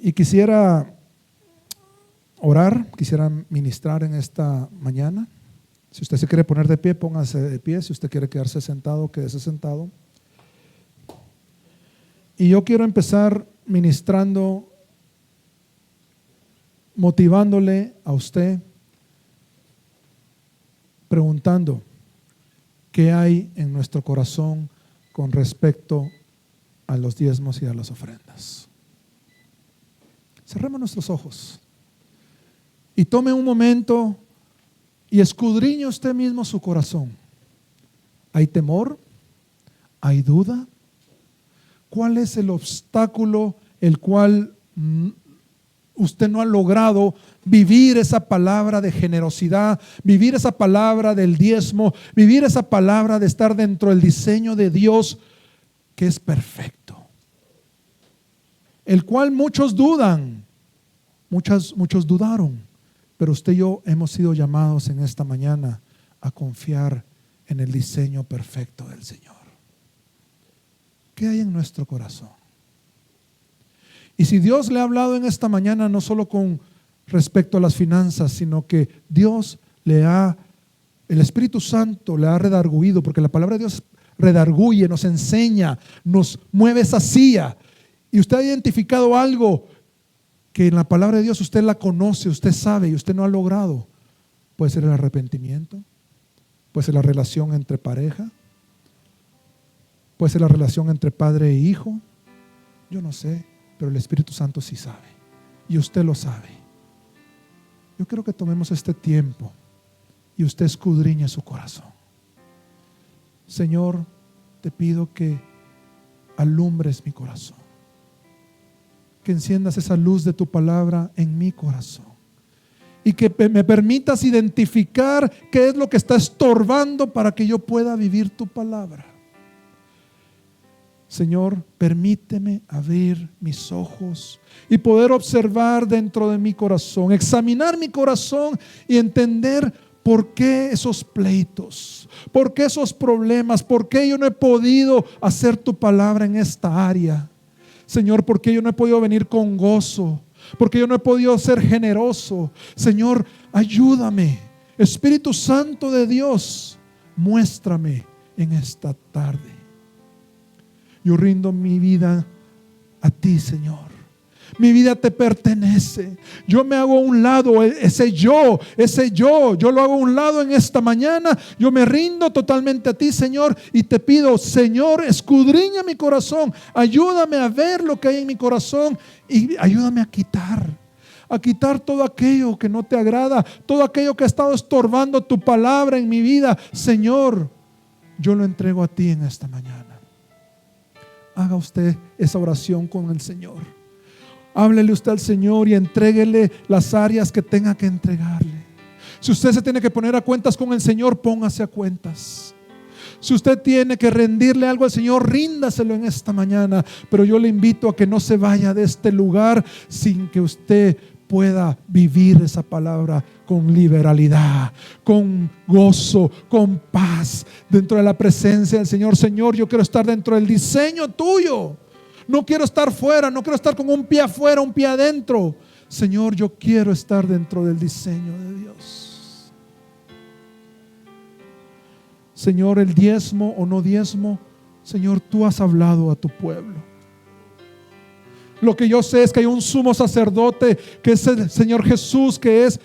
Y quisiera orar, quisiera ministrar en esta mañana. Si usted se quiere poner de pie, póngase de pie. Si usted quiere quedarse sentado, quédese sentado. Y yo quiero empezar ministrando, motivándole a usted, preguntando qué hay en nuestro corazón con respecto a los diezmos y a las ofrendas. Cerremos nuestros ojos y tome un momento y escudriñe usted mismo su corazón. ¿Hay temor? ¿Hay duda? ¿Cuál es el obstáculo el cual usted no ha logrado vivir esa palabra de generosidad, vivir esa palabra del diezmo, vivir esa palabra de estar dentro del diseño de Dios que es perfecto? El cual muchos dudan, muchos dudaron, pero usted y yo hemos sido llamados en esta mañana a confiar en el diseño perfecto del Señor. ¿Qué hay en nuestro corazón? Y si Dios le ha hablado en esta mañana, no solo con respecto a las finanzas, sino que Dios el Espíritu Santo le ha redarguido, porque la palabra de Dios redarguye, nos enseña, nos mueve esa silla. Y usted ha identificado algo que en la palabra de Dios usted la conoce, usted sabe y usted no ha logrado. Puede ser el arrepentimiento, puede ser la relación entre pareja, puede ser la relación entre padre e hijo. Yo no sé, pero el Espíritu Santo sí sabe y usted lo sabe. Yo Yo quiero que tomemos este tiempo y usted escudriñe su corazón. Señor, te pido que alumbres mi corazón, que enciendas esa luz de tu palabra en mi corazón y que me permitas identificar qué es lo que está estorbando para que yo pueda vivir tu palabra. Señor, permíteme abrir mis ojos y poder observar dentro de mi corazón, examinar mi corazón y entender por qué esos pleitos, por qué esos problemas, por qué yo no he podido hacer tu palabra en esta área. Señor, por qué yo no he podido venir con gozo, por qué yo no he podido ser generoso. Señor, ayúdame. Espíritu Santo de Dios, muéstrame en esta tarde. Yo rindo mi vida a ti, Señor. Mi vida te pertenece. Yo me hago a un lado, ese yo lo hago a un lado en esta mañana. Yo me rindo totalmente a ti, Señor, y te pido, Señor, escudriña mi corazón. Ayúdame a ver lo que hay en mi corazón y ayúdame a quitar todo aquello que no te agrada, todo aquello que ha estado estorbando tu palabra en mi vida. Señor, yo lo entrego a ti en esta mañana. Haga usted esa oración con el Señor. Háblele usted al Señor y entréguele las áreas que tenga que entregarle. Si usted se tiene que poner a cuentas con el Señor, póngase a cuentas. Si usted tiene que rendirle algo al Señor, ríndaselo en esta mañana. Pero yo le invito a que no se vaya de este lugar sin que usted pueda vivir esa palabra con liberalidad, con gozo, con paz, dentro de la presencia del Señor. Señor, yo quiero estar dentro del diseño tuyo. No quiero estar fuera, no quiero estar con un pie afuera, un pie adentro. Señor, yo quiero estar dentro del diseño de Dios. Señor, el diezmo o no diezmo, Señor, tú has hablado a tu pueblo. Lo que yo sé es que hay un sumo sacerdote, que es el Señor Jesús, que es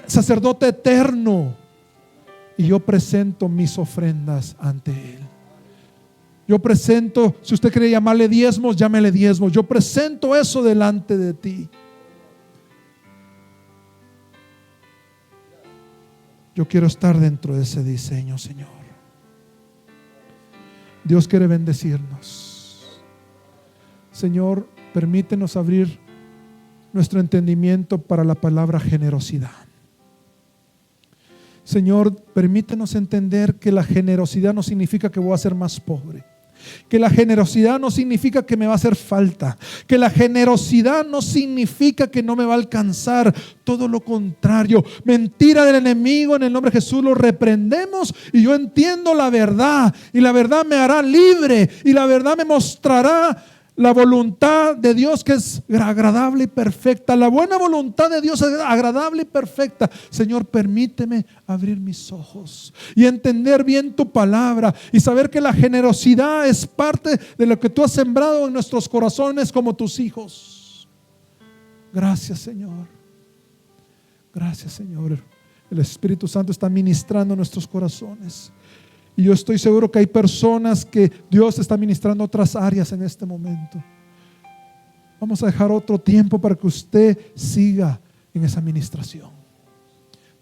sacerdote eterno. Y yo presento mis ofrendas ante Él. Yo presento, si usted quiere llamarle diezmos, llámele diezmos. Yo presento eso delante de ti. Yo quiero estar dentro de ese diseño, Señor. Dios quiere bendecirnos. Señor, permítenos abrir nuestro entendimiento para la palabra generosidad. Señor, permítenos entender que la generosidad no significa que voy a ser más pobre. Que la generosidad no significa que me va a hacer falta. Que la generosidad no significa que no me va a alcanzar. Todo lo contrario. Mentira del enemigo, en el nombre de Jesús lo reprendemos. Y yo entiendo la verdad. Y la verdad me hará libre. Y la verdad me mostrará la voluntad de Dios, que es agradable y perfecta. La buena voluntad de Dios es agradable y perfecta. Señor, permíteme abrir mis ojos y entender bien tu palabra y saber que la generosidad es parte de lo que tú has sembrado en nuestros corazones como tus hijos. Gracias, Señor. Gracias, Señor. El Espíritu Santo está ministrando nuestros corazones. Y yo estoy seguro que hay personas que Dios está ministrando otras áreas en este momento. Vamos a dejar otro tiempo para que usted siga en esa ministración.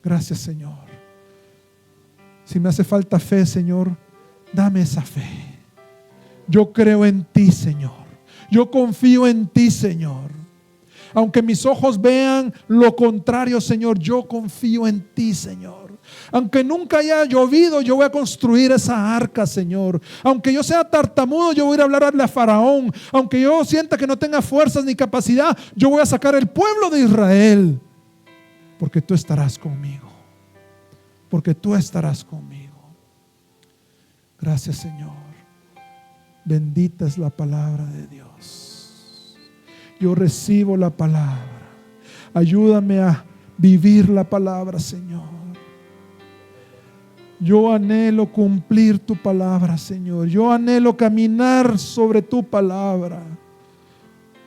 Gracias, Señor. Si me hace falta fe, Señor, dame esa fe. Yo creo en ti, Señor. Yo confío en ti, Señor. Aunque mis ojos vean lo contrario, Señor, yo confío en ti, Señor. Aunque nunca haya llovido, yo voy a construir esa arca, Señor. Aunque yo sea tartamudo, yo voy a ir a hablarle a Faraón. Aunque yo sienta que no tenga fuerzas ni capacidad, yo voy a sacar el pueblo de Israel. Porque tú estarás conmigo. Porque tú estarás conmigo. Gracias, Señor. Bendita es la palabra de Dios. Yo recibo la palabra. Ayúdame a vivir la palabra, Señor. Yo anhelo cumplir tu palabra, Señor. Yo anhelo caminar sobre tu palabra.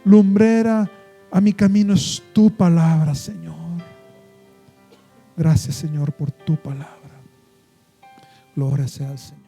Lumbrera a mi camino es tu palabra, Señor. Gracias, Señor, por tu palabra. Gloria sea al Señor.